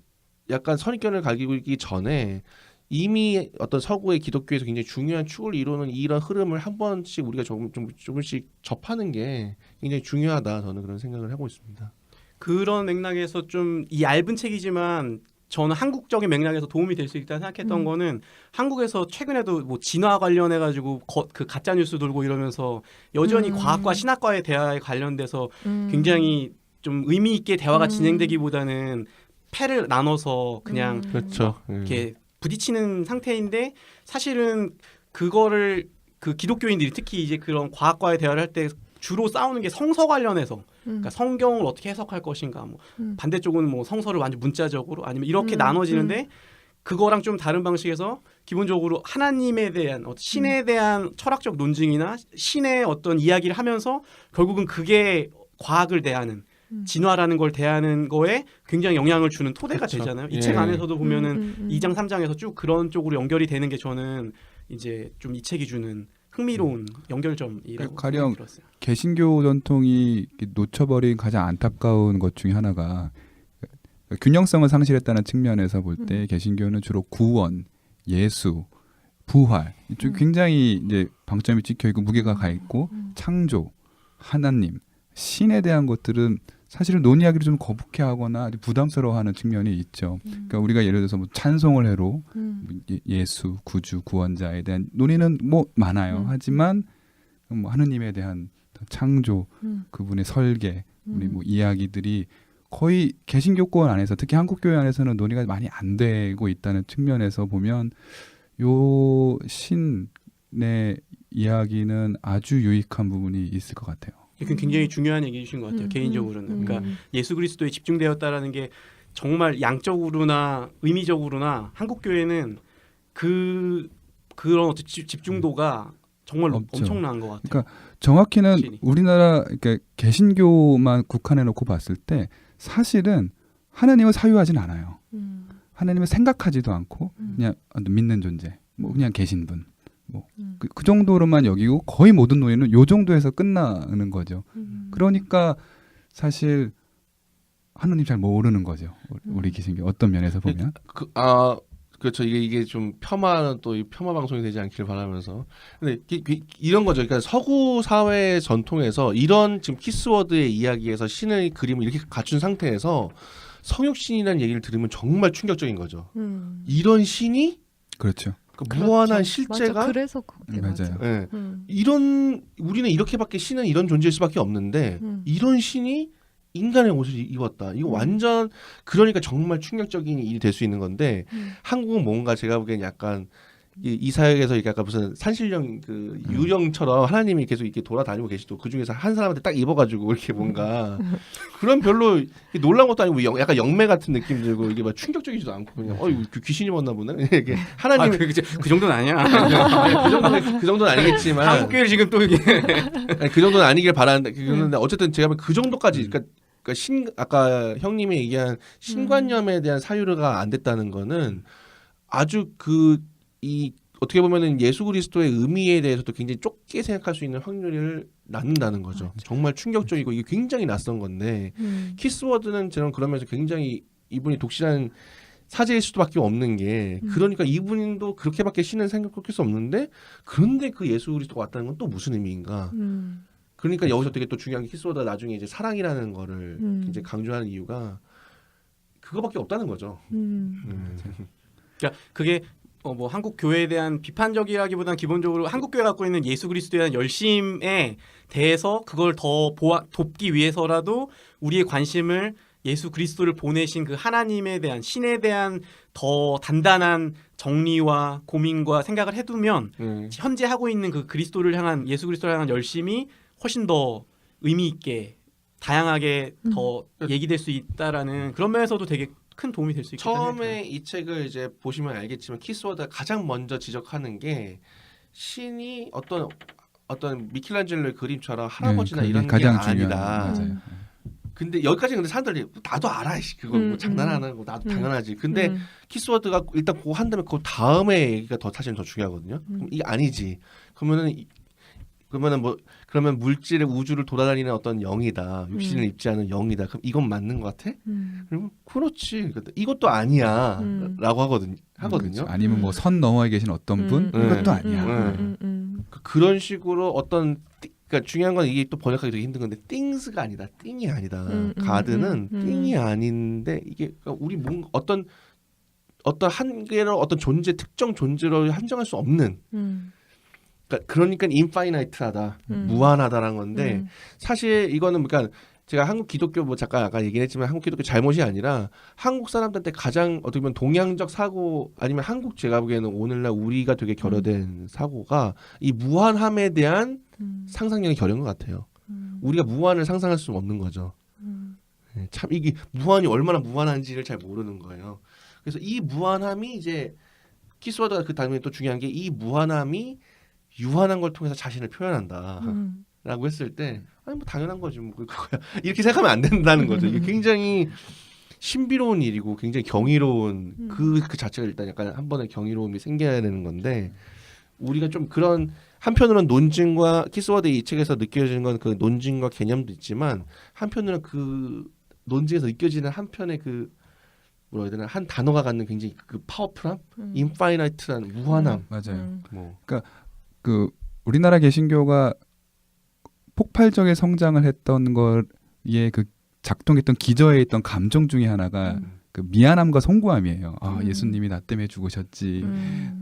약간 선입견을 가지고 있기 전에 이미 어떤 서구의 기독교에서 굉장히 중요한 축을 이루는 이런 흐름을 한 번씩 우리가 조금씩 접하는 게 굉장히 중요하다. 저는 그런 생각을 하고 있습니다. 그런 맥락에서 좀 이 얇은 책이지만 저는 한국적인 맥락에서 도움이 될 수 있다고 생각했던 거는 한국에서 최근에도 뭐 진화 관련해 가지고 그 가짜 뉴스 돌고 이러면서 여전히 과학과 신학과의 대화에 관련돼서 굉장히 좀 의미 있게 대화가 진행되기보다는 패를 나눠서 그냥 그렇죠. 이렇게 부딪히는 상태인데 사실은 그거를 그 기독교인들이 특히 이제 그런 과학과의 대화를 할 때 주로 싸우는 게 성서 관련해서 그러니까 성경을 어떻게 해석할 것인가 뭐 반대쪽은 뭐 성서를 완전 문자적으로 아니면 이렇게 나눠지는데 그거랑 좀 다른 방식에서 기본적으로 하나님에 대한 신에 대한 철학적 논증이나 신의 어떤 이야기를 하면서 결국은 그게 과학을 대하는 진화라는 걸 대하는 거에 굉장히 영향을 주는 토대가 그쵸. 되잖아요. 예. 이 책 안에서도 보면은 2장 3장에서 쭉 그런 쪽으로 연결이 되는 게 저는 이제 좀 이 책이 주는 흥미로운 연결점이라고 가령 생각이 들었어요. 개신교 전통이 이렇게 놓쳐버린 가장 안타까운 것 중에 하나가 균형성을 상실했다는 측면에서 볼 때 개신교는 주로 구원, 예수, 부활 이쪽 굉장히 이제 방점이 찍혀 있고 무게가 가 있고 창조, 하나님, 신에 대한 것들은 사실은 논의하기를 좀 거북해하거나 부담스러워하는 측면이 있죠. 그러니까 우리가 예를 들어서 뭐 찬송을 해로 예수, 구주, 구원자에 대한 논의는 뭐 많아요. 하지만 뭐 하느님에 대한 창조, 그분의 설계, 우리 뭐 이야기들이 거의 개신교권 안에서 특히 한국교회 안에서는 논의가 많이 안 되고 있다는 측면에서 보면 요 신의 이야기는 아주 유익한 부분이 있을 것 같아요. 이건 굉장히 중요한 얘기 주신 것 같아요. 개인적으로는. 그러니까 예수 그리스도에 집중되었다라는 게 정말 양적으로나 의미적으로나 한국 교회는 그런 어떤 집중도가 정말 없죠. 엄청난 것 같아요. 그러니까 정확히는 확실히. 우리나라 그러니까 개신교만 국한해 놓고 봤을 때 사실은 하나님을 사유하진 않아요. 하나님을 생각하지도 않고 그냥 믿는 존재, 뭐 그냥 계신 분, 뭐 그 정도로만 여기고 거의 모든 논의는 요 정도에서 끝나는 거죠. 그러니까 사실 하나님 잘 모르는 거죠. 우리 개신교 어떤 면에서 보면. 그렇죠. 이게 좀 폄하 또 폄하 방송이 되지 않기를 바라면서. 근데 이런 거죠. 그러니까 서구 사회 전통에서 이런 지금 키스워드의 이야기에서 신의 그림을 이렇게 갖춘 상태에서 성육신이라는 얘기를 들으면 정말 충격적인 거죠. 이런 신이 그렇죠. 그 무한한 실제가 맞아. 그래서 맞아요. 예. 이런 우리는 이렇게밖에 신은 이런 존재일 수밖에 없는데 이런 신이 인간의 옷을 입었다. 이거 완전 그러니까 정말 충격적인 일이 될 수 있는 건데 한국은 뭔가 제가 보기엔 약간 이 사회에서 약간 무슨 산신령 그 유령처럼 하나님이 계속 이렇게 돌아다니고 계시고 그 중에서 한 사람한테 딱 입어가지고 이렇게 뭔가 그런 별로 놀란 것도 아니고 약간 영매 같은 느낌 들고 이게 막 충격적이지도 않고 그냥 이거 귀신이 입었나 보네. 이게 하나님 그 정도는 아니야. 그 정도는 아니겠지만 한국 교회를 지금 또 이게 아니, 그 정도는 아니길 바라는데 그런데 어쨌든 제가 보면 그 정도까지 그러니까 아까 형님이 얘기한 신관념에 대한 사유가 안 됐다는 거는 아주 이 어떻게 보면은 예수 그리스도의 의미에 대해서도 굉장히 좁게 생각할 수 있는 확률을 낳는다는 거죠. 정말 충격적이고 이게 굉장히 낯선 건데 키스워드는 저는 그러면서 굉장히 이분이 독실한 사제일 수밖에 없는 게 그러니까 이분도 그렇게밖에 신은 생각할 수 없는데 그런데 그 예수 그리스도가 왔다는 건 또 무슨 의미인가? 그러니까 여기서 되게 또 중요한 게 키스워드가 나중에 이제 사랑이라는 거를 이제 강조하는 이유가 그거밖에 없다는 거죠. 그러니까 그게 뭐 한국 교회에 대한 비판적이라기보다는 기본적으로 한국 교회가 갖고 있는 예수 그리스도에 대한 열심에 대해서 그걸 더 돕기 위해서라도 우리의 관심을 예수 그리스도를 보내신 그 하나님에 대한 신에 대한 더 단단한 정리와 고민과 생각을 해두면 현재 하고 있는 그 그리스도를 향한 예수 그리스도를 향한 열심이 훨씬 더 의미 있게 다양하게 더 얘기될 수 있다라는 그런 면에서도 되게 큰 도움이 될 수 있겠다. 처음에 이 책을 이제 보시면 알겠지만 키스워드가 가장 먼저 지적하는 게 신이 어떤 미켈란젤로의 그림처럼 할아버지나 이런 게 가장 아니다. 맞아요. 근데 여기까지 근데 사람들이 나도 알아, 그거 뭐 장난하는 거 나도 당연하지. 근데 키스워드가 일단 그거 한 다음에 그 다음에 얘기가 사실은 더 중요하거든요. 그럼 이게 아니지. 그러면 물질의 우주를 돌아다니는 어떤 영이다. 육신을 입지 않은 영이다. 그럼 이건 맞는 것 같아? 그러면 그렇지. 이것도 아니야. 라고 하거든요. 그렇죠. 아니면 뭐 선 너머에 계신 어떤 분? 이것도 아니야. 그런 식으로 그러니까 중요한 건 이게 또 번역하기 되게 힘든 건데 things가 아니다. thing이 아니다. 가드는 thing이 아닌데 이게 그러니까 우리 뭔가 어떤 한계로 어떤 특정 존재로 한정할 수 없는 그러니까 infinite하다, 무한하다라는 건데 사실 이거는 그러니까 제가 한국 기독교 뭐 잠깐 아까 얘기를 했지만 한국 기독교 잘못이 아니라 한국 사람들한테 가장 어떻게 보면 동양적 사고 아니면 한국 제가 보기에는 오늘날 우리가 되게 결여된 사고가 이 무한함에 대한 상상력이 결여인 것 같아요. 우리가 무한을 상상할 수 없는 거죠. 네, 참 이게 무한이 얼마나 무한한지를 잘 모르는 거예요. 그래서 이 무한함이 이제 키스워드가 그 다음에 또 중요한 게 이 무한함이 유한한 걸 통해서 자신을 표현한다. 라고 했을 때 아니 뭐 당연한 거지 뭐 그거야 이렇게 생각하면 안 된다는 거죠. 이게 굉장히 신비로운 일이고 굉장히 경이로운 그 자체가 일단 약간 한 번의 경이로움이 생겨야 되는 건데 우리가 좀 그런 한편으로는 논증과 키스워드 이 책에서 느껴지는 건 그 논증과 개념도 있지만 한편으로는 그 논증에서 느껴지는 한편의 그 뭐라 해야 되나 한 단어가 갖는 굉장히 그 파워풀함, 인파이나이트한 무한함. 맞아요. 뭐 그 우리나라 개신교가 폭발적인 성장을 했던 거에 그 작동했던 기저에 있던 감정 중에 하나가 그 미안함과 송구함이에요. 아 예수님이 나 때문에 죽으셨지.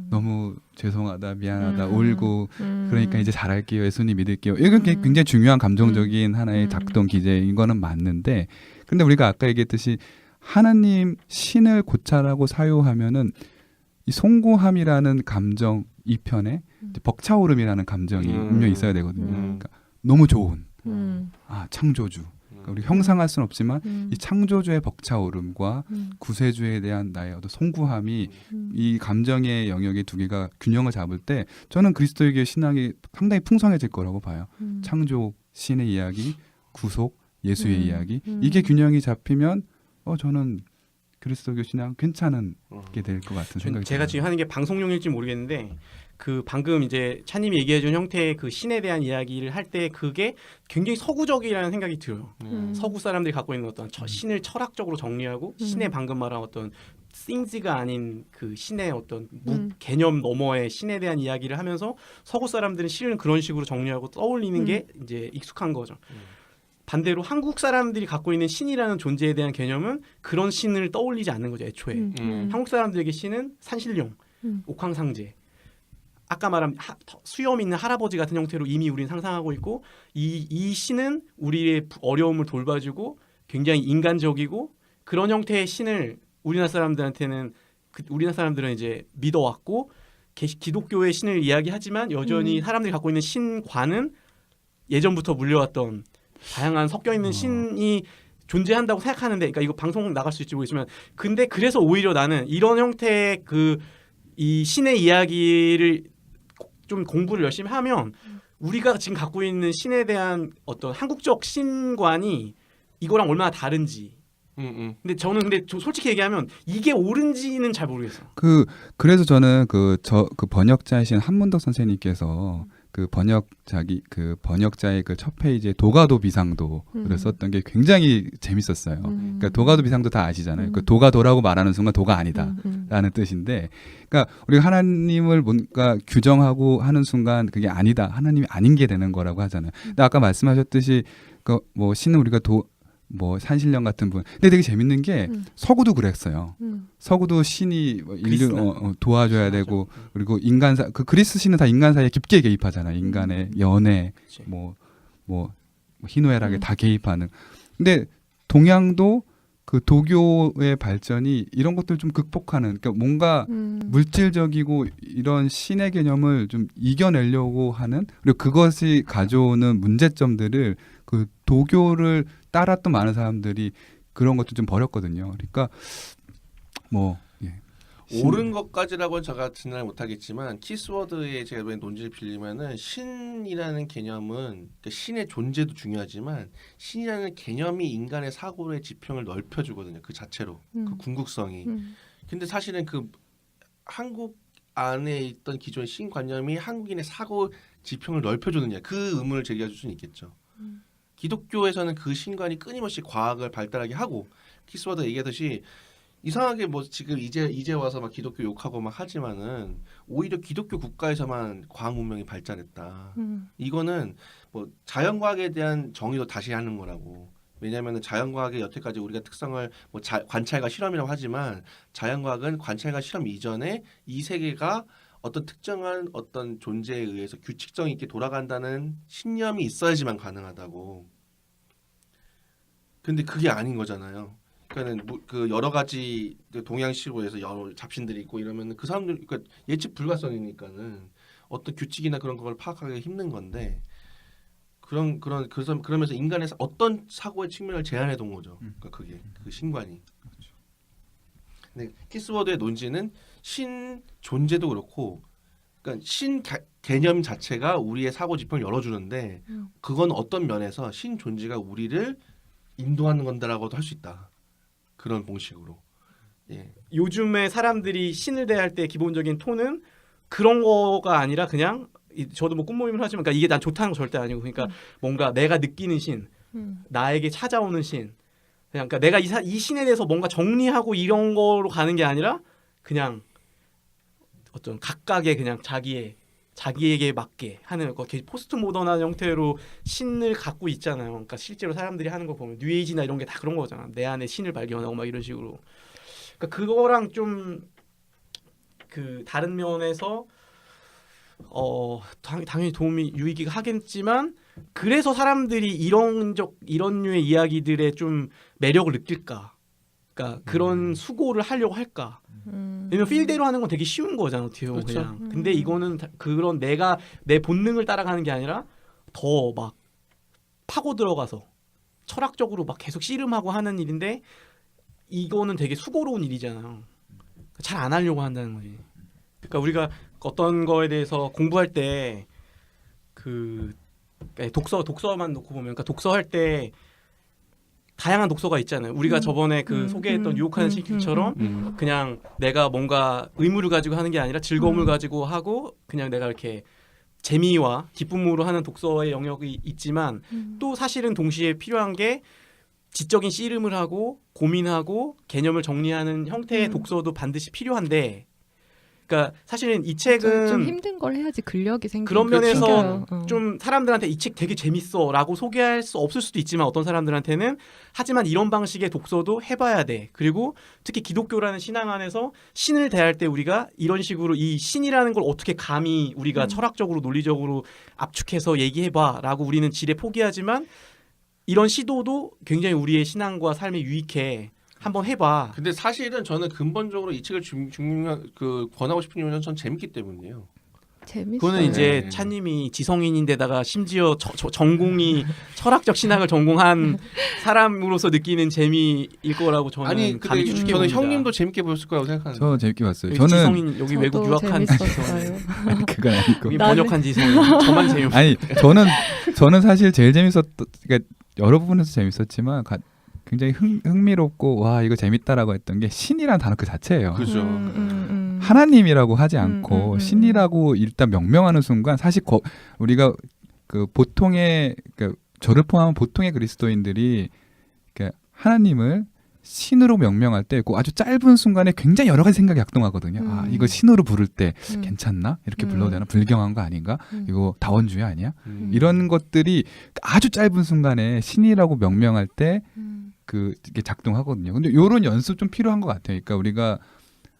너무 죄송하다, 미안하다, 울고 그러니까 이제 잘할게요, 예수님 믿을게요. 이건 굉장히 중요한 감정적인 하나의 작동 기제인 거는 맞는데, 근데 우리가 아까 얘기했듯이 하나님 신을 고찰하고 사유하면은 이 송구함이라는 감정 이 편에 벅차오름이라는 감정이 분명히 있어야 되거든요. 그러니까 너무 좋은 창조주. 그러니까 우리 형상할 수는 없지만 이 창조주의 벅차오름과 구세주에 대한 나의 어떤 송구함이 이 감정의 영역의 두 개가 균형을 잡을 때 저는 그리스도에게 신앙이 상당히 풍성해질 거라고 봐요. 창조 신의 이야기, 구속 예수의 이야기 이게 균형이 잡히면 저는 그리스도교 신앙 괜찮은 게 될 것 같은 생각이 제가 들어요. 지금 하는 게 방송용일지 모르겠는데 그 방금 이제 차님이 얘기해준 형태의 그 신에 대한 이야기를 할 때 그게 굉장히 서구적이라는 생각이 들어요. 서구 사람들이 갖고 있는 어떤 신을 철학적으로 정리하고 신의 방금 말한 어떤 things가 아닌 그 신의 어떤 개념 너머의 신에 대한 이야기를 하면서 서구 사람들은 신을 그런 식으로 정리하고 떠올리는 게 이제 익숙한 거죠. 반대로 한국 사람들이 갖고 있는 신이라는 존재에 대한 개념은 그런 신을 떠올리지 않는 거죠, 애초에. 한국 사람들에게 신은 산신령, 옥황상제, 아까 말한 수염 있는 할아버지 같은 형태로 이미 우리는 상상하고 있고 이 신은 우리의 어려움을 돌봐주고 굉장히 인간적이고 그런 형태의 신을 우리나라 사람들한테는 우리나라 사람들은 이제 믿어왔고 기독교의 신을 이야기하지만 여전히 사람들이 갖고 있는 신과는 예전부터 물려왔던 다양한 섞여 있는 신이 존재한다고 생각하는데, 그러니까 이거 방송 나갈 수 있지 모르겠지만, 근데 그래서 오히려 나는 이런 형태의 이 신의 이야기를 좀 공부를 열심히 하면 우리가 지금 갖고 있는 신에 대한 어떤 한국적 신관이 이거랑 얼마나 다른지. 근데 저는 솔직히 얘기하면 이게 옳은지는 잘 모르겠어요. 그래서 저는 그 번역자이신 한문덕 선생님께서 그 번역자의 그 첫 페이지에 도가도 비상도를 썼던 게 굉장히 재밌었어요. 그러니까 도가도 비상도 다 아시잖아요. 그 도가도라고 말하는 순간 도가 아니다라는 뜻인데, 그러니까 우리가 하나님을 뭔가 규정하고 하는 순간 그게 아니다, 하나님이 아닌 게 되는 거라고 하잖아요. 근데 아까 말씀하셨듯이 그 뭐 신은 우리가 산신령 같은 분. 근데 되게 재밌는 게 서구도 그랬어요. 서구도 신이 인류 도와줘야 되고, 그리고 인간사 그 그리스 신은 다 인간사에 깊게 개입하잖아요. 인간의 연애, 뭐 희노애락에 다 개입하는. 근데 동양도 그 도교의 발전이 이런 것들 좀 극복하는, 그러니까 뭔가 물질적이고 이런 신의 개념을 좀 이겨내려고 하는, 그리고 그것이 가져오는 문제점들을 그 도교를 따랐던 많은 사람들이 그런 것도 좀 버렸거든요. 그러니까 옳은 것까지라고는 제가 진단을 못하겠지만 키스워드에 제가 왜 논지를 빌리면은 신이라는 개념은 그러니까 신의 존재도 중요하지만 신이라는 개념이 인간의 사고의 지평을 넓혀주거든요. 그 자체로 그 궁극성이. 근데 사실은 그 한국 안에 있던 기존의 신관념이 한국인의 사고 지평을 넓혀주느냐, 그 의문을 제기할 수는 있겠죠. 기독교에서는 그 신관이 끊임없이 과학을 발달하게 하고, 키스워드 얘기하듯이 이상하게 지금 이제 와서 막 기독교 욕하고 막 하지만은 오히려 기독교 국가에서만 과학 문명이 발전했다. 이거는 자연과학에 대한 정의도 다시 하는 거라고. 왜냐하면 자연과학의 여태까지 우리가 특성을 관찰과 실험이라고 하지만 자연과학은 관찰과 실험 이전에 이 세계가 어떤 특정한 어떤 존재에 의해서 규칙성 있게 돌아간다는 신념이 있어야지만 가능하다고. 근데 그게 아닌 거잖아요. 그러니까는 그 여러 가지 동양시로에서 여러 잡신들이 있고 이러면 그 사람들 그러니까 예측 불가성이니까는 어떤 규칙이나 그런 걸 파악하기 힘든 건데 그래서 그러면서 인간에서 어떤 사고의 측면을 제한해 둔 거죠. 그러니까 그게 그 신관이. 근데 키스워드의 논지는 신 존재도 그렇고, 그러니까 개념 자체가 우리의 사고 지평을 열어주는데 그건 어떤 면에서 신 존재가 우리를 인도하는 건다라고도 할 수 있다. 그런 공식으로. 예. 요즘에 사람들이 신을 대할 때 기본적인 톤은 그런 거가 아니라 그냥 저도 뭐 꿈모임을 하지만 그러니까 이게 난 좋다는 거 절대 아니고 그러니까 뭔가 내가 느끼는 신, 나에게 찾아오는 신, 그러니까 내가 이 신에 대해서 뭔가 정리하고 이런 거로 가는 게 아니라 그냥 어떤 각각의 그냥 자기에게 맞게 하는 거 포스트 모던한 형태로 신을 갖고 있잖아요. 그러니까 실제로 사람들이 하는 거 보면 뉴에이지나 이런 게 다 그런 거잖아. 내 안에 신을 발견하고 막 이런 식으로. 그러니까 그거랑 좀 그 다른 면에서 당연히 도움이 유익이 하겠지만 그래서 사람들이 이런 류의 이야기들에 좀 매력을 느낄까? 그러니까 그런 수고를 하려고 할까? 왜냐면 필대로 하는 건 되게 쉬운 거잖아, 어떻게 보면 그렇죠. 그냥. 근데 이거는 그런 내가 내 본능을 따라가는 게 아니라 더 막 파고 들어가서 철학적으로 막 계속 씨름하고 하는 일인데 이거는 되게 수고로운 일이잖아요. 잘 안 하려고 한다는 거지. 그러니까 우리가 어떤 거에 대해서 공부할 때 그 독서만 놓고 보면, 그러니까 독서할 때 다양한 독서가 있잖아요. 우리가 저번에 그 소개했던 유혹하는 신기처럼 그냥 내가 뭔가 의무를 가지고 하는 게 아니라 즐거움을 가지고 하고 그냥 내가 이렇게 재미와 기쁨으로 하는 독서의 영역이 있지만 또 사실은 동시에 필요한 게 지적인 씨름을 하고 고민하고 개념을 정리하는 형태의 독서도 반드시 필요한데, 그러니까 사실은 이 책은 좀 힘든 걸 해야지 근력이 생기는 그런 면에서 생겨요. 좀 사람들한테 이 책 되게 재밌어라고 소개할 수 없을 수도 있지만 어떤 사람들한테는 하지만 이런 방식의 독서도 해봐야 돼. 그리고 특히 기독교라는 신앙 안에서 신을 대할 때 우리가 이런 식으로 이 신이라는 걸 어떻게 감히 우리가 철학적으로 논리적으로 압축해서 얘기해봐라고 우리는 지레 포기하지만 이런 시도도 굉장히 우리의 신앙과 삶에 유익해. 한번 해봐. 근데 사실은 저는 근본적으로 이 책을 권하고 싶은 이유는 전 재밌기 때문이에요. 재밌어요. 그거는 이제 네. 차님이 지성인인데다가 심지어 전공이 철학적 신학을 전공한 사람으로서 느끼는 재미일 거라고 저는 아니 감히 근데 추측해 저는 봅니다. 형님도 재밌게 보셨을 거라고 생각하는데. 저 재밌게 봤어요. 여기 저는 지성인 여기 외국 저도 유학한 지성, 재밌었어요. 그건 아니고. 여기 나는- 번역한 지성, 저만 재밌. 아니 저는 사실 제일 그러니까 여러 부분에서 재밌었지만 굉장히 흥미롭고 와 이거 재밌다라고 했던 게 신이라는 단어 그 자체예요. 그죠. 하나님이라고 하지 않고 음. 신이라고 일단 명명하는 순간 사실 우리가 그 보통의 저를 포함한 보통의 그리스도인들이 하나님을 신으로 명명할 때 그 아주 짧은 순간에 굉장히 여러 가지 생각이 작동하거든요. 아 이거 신으로 부를 때 괜찮나? 이렇게 불러도 되나? 불경한 거 아닌가? 이거 다원주의 아니야? 이런 것들이 아주 짧은 순간에 신이라고 명명할 때 이게 작동하거든요. 근데 이런 연습 좀 필요한 것 같아요. 그러니까 우리가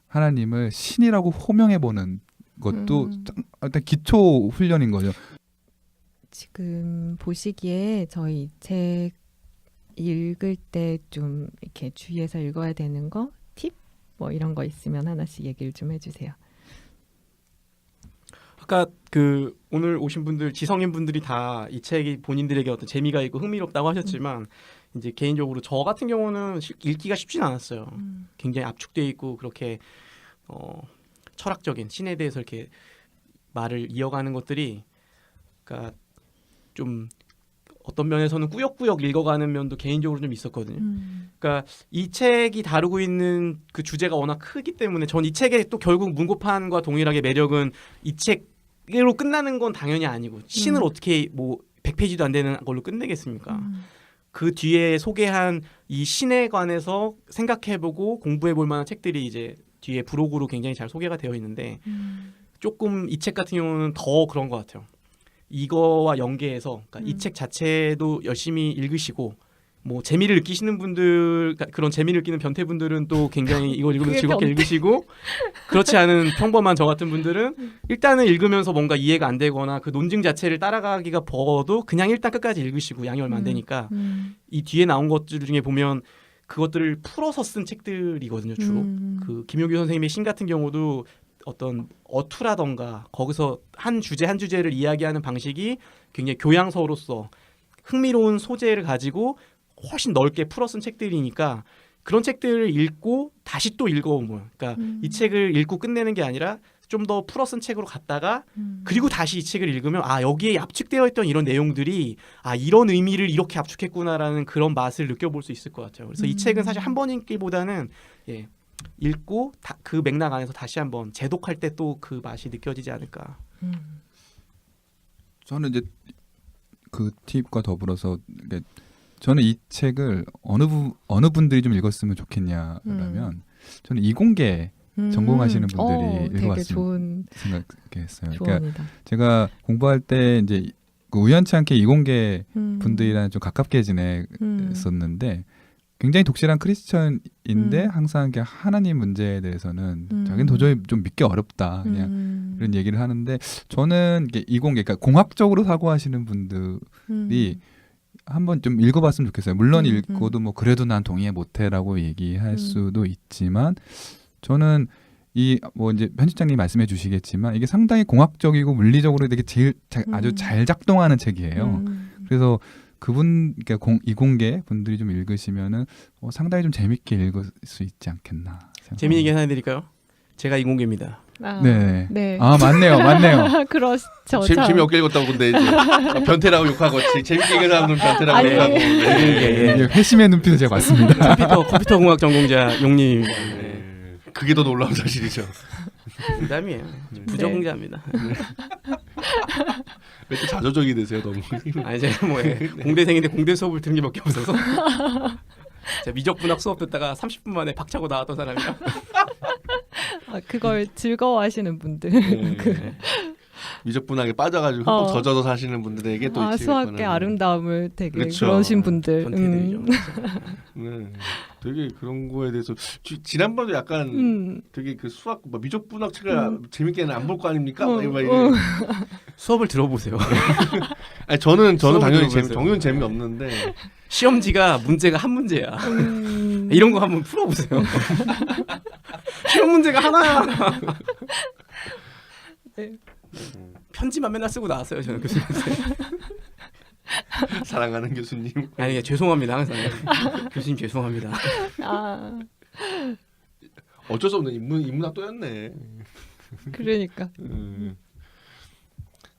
하나님을 신이라고 호명해 보는 것도 일단 기초 훈련인 거죠. 지금 보시기에 저희 책 읽을 때 좀 이렇게 주의해서 읽어야 되는 거, 팁 뭐 이런 거 있으면 하나씩 얘기를 좀 해주세요. 아까 오늘 오신 분들 지성인 분들이 다 이 책이 본인들에게 어떤 재미가 있고 흥미롭다고 하셨지만 이제 개인적으로 저 같은 경우는 읽기가 쉽진 않았어요. 굉장히 압축돼 있고 그렇게 철학적인 신에 대해서 이렇게 말을 이어가는 것들이 그러니까 좀 어떤 면에서는 꾸역꾸역 읽어가는 면도 개인적으로 좀 있었거든요. 그러니까 이 책이 다루고 있는 그 주제가 워낙 크기 때문에 전 이 책의 또 결국 문고판과 동일하게 매력은 이 책으로 끝나는 건 당연히 아니고 신을 어떻게 뭐 100페이지도 안 되는 걸로 끝내겠습니까? 그 뒤에 소개한 이 신에 관해서 생각해보고 공부해볼 만한 책들이 이제 뒤에 부록으로 굉장히 잘 소개가 되어 있는데 조금 이 책 같은 경우는 더 그런 것 같아요. 이거와 연계해서 그러니까 이 책 자체도 열심히 읽으시고 뭐 재미를 느끼시는 분들 그런 재미를 느끼는 변태분들은 또 굉장히 이걸 읽으면서 그게 즐겁게 변태. 읽으시고 그렇지 않은 평범한 저 같은 분들은 일단은 읽으면서 뭔가 이해가 안 되거나 그 논증 자체를 따라가기가 버거워도 그냥 일단 끝까지 읽으시고 양이 얼마 안 되니까 이 뒤에 나온 것들 중에 보면 그것들을 풀어서 쓴 책들이거든요 주로. 그 김용규 선생님의 신 같은 경우도 어떤 어투라던가 거기서 한 주제를 이야기하는 방식이 굉장히 교양서로서 흥미로운 소재를 가지고 훨씬 넓게 풀어 쓴 책들이니까 그런 책들을 읽고 다시 또 읽어보면 그러니까 이 책을 읽고 끝내는 게 아니라 좀 더 풀어 쓴 책으로 갔다가 그리고 다시 이 책을 읽으면 아 여기에 압축되어 있던 이런 내용들이 아 이런 의미를 이렇게 압축했구나라는 그런 맛을 느껴볼 수 있을 것 같아요. 그래서 이 책은 사실 한 번 읽기보다는 예, 읽고 그 맥락 안에서 다시 한번 재독할 때 또 그 맛이 느껴지지 않을까. 저는 이제 그 팁과 더불어서 저는 이 책을 어느 분들이 좀 읽었으면 좋겠냐라면 저는 이공계 전공하시는 분들이 되게 읽어봤으면 좋은 생각했어요. 그러니까 조언이다. 제가 공부할 때 이제 그 우연치 않게 이공계 분들이랑 좀 가깝게 지냈었는데 굉장히 독실한 크리스천인데 항상 이렇게 하나님 문제에 대해서는 자기는 도저히 좀 믿기 어렵다 그냥 이런 얘기를 하는데 저는 이게 이공계 그러니까 공학적으로 사고하시는 분들이 한번 좀 읽어봤으면 좋겠어요. 물론 읽고도 뭐 그래도 난 동의해 못해라고 얘기할 수도 있지만 저는 이 뭐 이제 편집장님이 말씀해 주시겠지만 이게 상당히 공학적이고 물리적으로 되게 아주 잘 작동하는 책이에요. 그래서 그러니까 이공계 분들이 좀 읽으시면은 상당히 좀 재밌게 읽을 수 있지 않겠나. 생각합니다. 재미있게 하나 해드릴까요? 제가 이공계입니다. 네. 네. 아 맞네요. 그렇죠. 재미없게 읽었다고 근데 이제 변태라고 욕하고 재밌게 읽은 사람들은 변태라고 아니. 욕하고 네. 이게 회심의 눈빛을 제가 봤습니다. 컴퓨터 공학 전공자 용님입니다. 네. 그게 더 놀라운 사실이죠. 농담이에요. 부적응자입니다. 왜 또 자조적이 되세요 너무? 아니 제가 뭐 공대생인데 공대 수업을 들은 게밖에 없어서 제가 미적분학 수업 듣다가 30분 만에 박차고 나왔던 사람이라. 그걸 즐거워하시는 분들. 미적분하게 빠져가지고 흠뻑 젖어서 사시는 분들에게 또 이 책을 수학의 권하는. 아름다움을 되게 그렇죠. 그러신 분들. 변태들이죠. 네. 되게 그런 거에 대해서 지난번에 약간 되게 그 수학 뭐 미적분학 책을 재밌게는 안 볼 거 아닙니까? 막 이런. 수업을 들어보세요. 아니 저는 당연히 들어보세요. 정윤 재미 없는데 시험지가 문제가 한 문제야. 이런 거 한번 풀어보세요. 시험 문제가 하나야. 네. 편지만 맨날 쓰고 나왔어요 저는 교수님한테. 사랑하는 교수님. 아니 죄송합니다 항상. 교수님 죄송합니다. 어쩔 수 없는 인문학 또였네. 그러니까.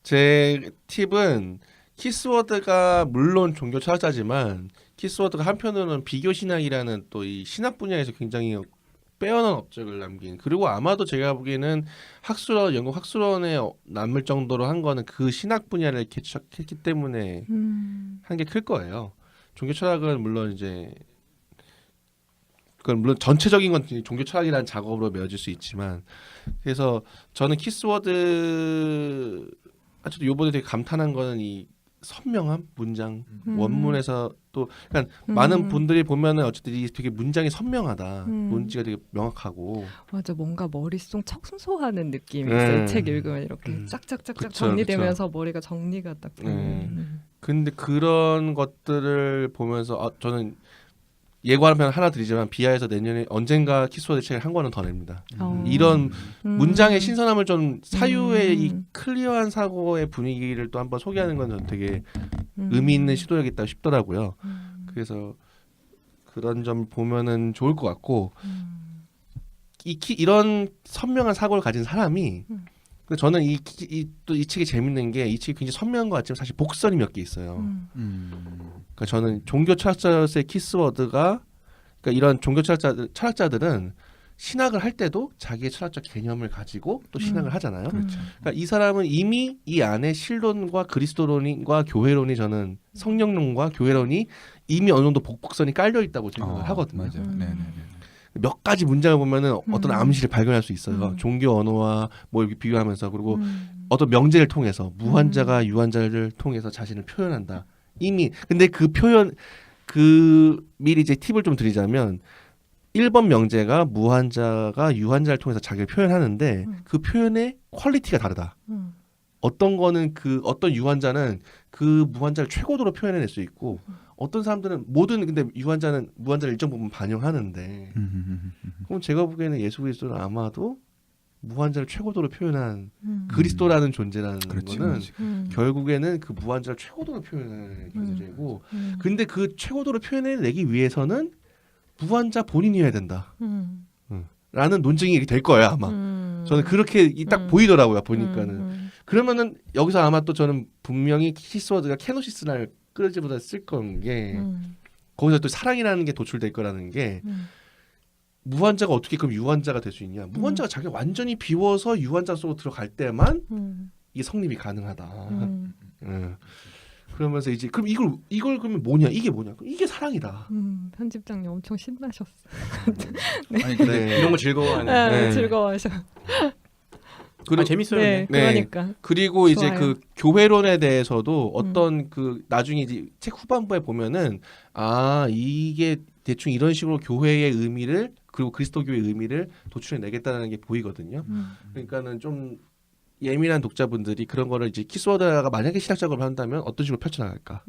제 팁은 키스워드가 물론 종교 철학자지만 키스워드가 한편으로는 비교 신학이라는 또 이 신학 분야에서 굉장히 빼어난 업적을 남긴 그리고 아마도 제가 보기에는 영국 학술원에 남을 정도로 한 거는 그 신학 분야를 개척했기 때문에 한 게 클 거예요. 종교 철학은 물론 이제 그건 물론 전체적인 건 종교 철학이라는 작업으로 메워질 수 있지만 그래서 저는 키스워드 아직도 요번에 되게 감탄한 거는 이 선명함 문장 원문에서 또 그러니까 많은 분들이 보면은 어쨌든 이 되게 문장이 선명하다 문지가 되게 명확하고 맞아 뭔가 머릿속 청소하는 느낌이 있어요. 책 읽으면 이렇게 쫙쫙쫙쫙 그쵸, 정리되면서 머리가 정리가 딱 근데 그런 것들을 보면서 저는 예고하는 하나 드리지만 비하에서 내년에 언젠가 키스워드 책을 한 권은 더 냅니다. 이런 문장의 신선함을 좀 사유의 이 클리어한 사고의 분위기를 또 한번 소개하는 건 저는 되게 의미 있는 시도였겠다 싶더라고요. 그래서 그런 점 보면은 좋을 것 같고 이런 선명한 사고를 가진 사람이 저는 이 책이 재밌는 게 이 책이 굉장히 선명한 것 같지만 사실 복선이 몇 개 있어요. 그러니까 저는 종교 철학자로서의 키스워드가 그러니까 이런 종교 철학자들은 신학을 할 때도 자기의 철학적 개념을 가지고 또 신학을 하잖아요. 그렇죠. 그러니까 이 사람은 이미 이 안에 신론과 그리스도론과 교회론이 저는 성령론과 교회론이 이미 어느 정도 복선이 깔려 있다고 생각을 하거든요. 맞아요. 네네네. 몇 가지 문장을 보면은 어떤 암시를 발견할 수 있어요. 종교 언어와 뭐 이렇게 비교하면서 그리고 어떤 명제를 통해서 무한자가 유한자를 통해서 자신을 표현한다. 이미 근데 그 표현 그 미리 이제 팁을 좀 드리자면 1번 명제가 무한자가 유한자를 통해서 자기를 표현하는데 그 표현의 퀄리티가 다르다. 어떤 거는 그 어떤 유한자는 그 무한자를 최고도로 표현해낼 수 있고 어떤 사람들은 모든 근데 유한자는 무한자를 일정 부분 반영하는데 그럼 제가 보기에는 예수 그리스도는 아마도 무한자를 최고도로 표현한 그리스도라는 존재라는 그렇지, 거는 그렇지. 결국에는 그 무한자를 최고도로 표현하는 존재고 근데 그 최고도로 표현해내기 위해서는 무한자 본인이어야 된다. 라는 논증이 될 거예요 아마. 저는 그렇게 딱 보이더라고요 보니까는. 그러면은 여기서 아마 또 저는 분명히 키스워드가 케노시스를 끌지보다 쓸 건 게 거기서 또 사랑이라는 게 도출될 거라는 게 무한자가 어떻게 그럼 유한자가 될 수 있냐? 무한자가 자기가 완전히 비워서 유한자 속으로 들어갈 때만 이게 성립이 가능하다. 그러면서 이제 그럼 이걸 그러면 뭐냐? 이게 뭐냐? 이게 사랑이다. 편집장님 엄청 신나셨어. 아니 근데 네. 이런 거 즐거워하는. 네. 즐거워하셔. 재밌어요. 네, 네. 그러니까. 그리고 이제 좋아요. 그 교회론에 대해서도 어떤 그 나중에 이제 책 후반부에 보면은 이게 대충 이런 식으로 교회의 의미를 그리고 그리스도교의 의미를 도출해 내겠다는 게 보이거든요. 그러니까는 좀 예민한 독자분들이 그런 거를 이제 키스워드가 만약에 시작 작업을 한다면 어떤 식으로 펼쳐나갈까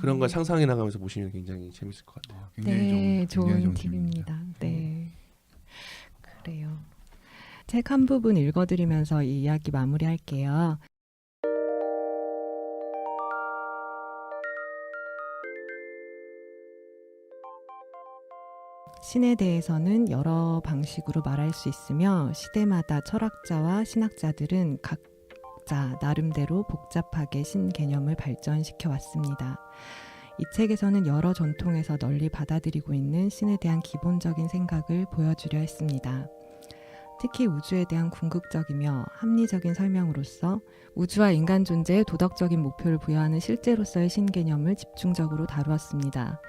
그런 걸 상상해 나가면서 보시면 굉장히 재밌을 것 같아요. 네, 굉장히 좋은 팁입니다. 팁입니다. 네, 그래요. 책 한 부분 읽어드리면서 이 이야기 마무리할게요. 신에 대해서는 여러 방식으로 말할 수 있으며 시대마다 철학자와 신학자들은 각자 나름대로 복잡하게 신 개념을 발전시켜 왔습니다. 이 책에서는 여러 전통에서 널리 받아들이고 있는 신에 대한 기본적인 생각을 보여주려 했습니다. 특히 우주에 대한 궁극적이며 합리적인 설명으로서 우주와 인간 존재의 도덕적인 목표를 부여하는 실제로서의 신 개념을 집중적으로 다루었습니다.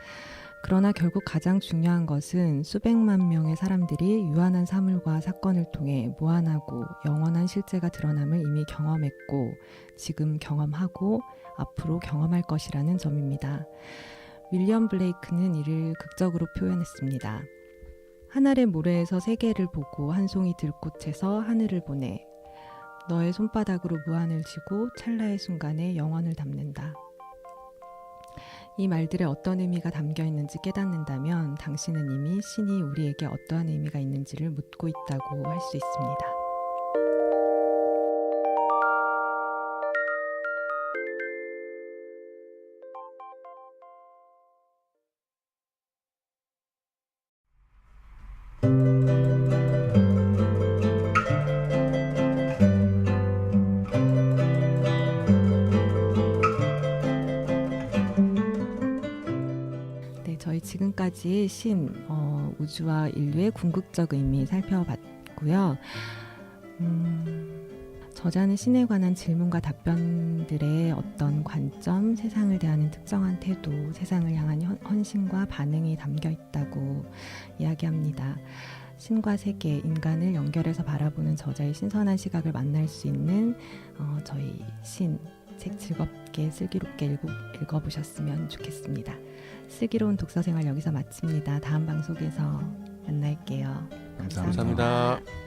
그러나 결국 가장 중요한 것은 수백만 명의 사람들이 유한한 사물과 사건을 통해 무한하고 영원한 실제가 드러남을 이미 경험했고 지금 경험하고 앞으로 경험할 것이라는 점입니다. 윌리엄 블레이크는 이를 극적으로 표현했습니다. 한 알의 모래에서 세계를 보고 한 송이 들꽃에서 하늘을 보내 너의 손바닥으로 무한을 쥐고 찰나의 순간에 영원을 담는다. 이 말들에 어떤 의미가 담겨 있는지 깨닫는다면 당신은 이미 신이 우리에게 어떠한 의미가 있는지를 묻고 있다고 할 수 있습니다. 저희 지금까지 신, 우주와 인류의 궁극적 의미 살펴봤고요. 저자는 신에 관한 질문과 답변들의 어떤 관점, 세상을 대하는 특정한 태도, 세상을 향한 헌신과 반응이 담겨 있다고 이야기합니다. 신과 세계, 인간을 연결해서 바라보는 저자의 신선한 시각을 만날 수 있는 저희 신, 책 즐겁게 슬기롭게 읽어보셨으면 좋겠습니다. 슬기로운 독서생활 여기서 마칩니다. 다음 방송에서 만날게요. 감사합니다. 감사합니다.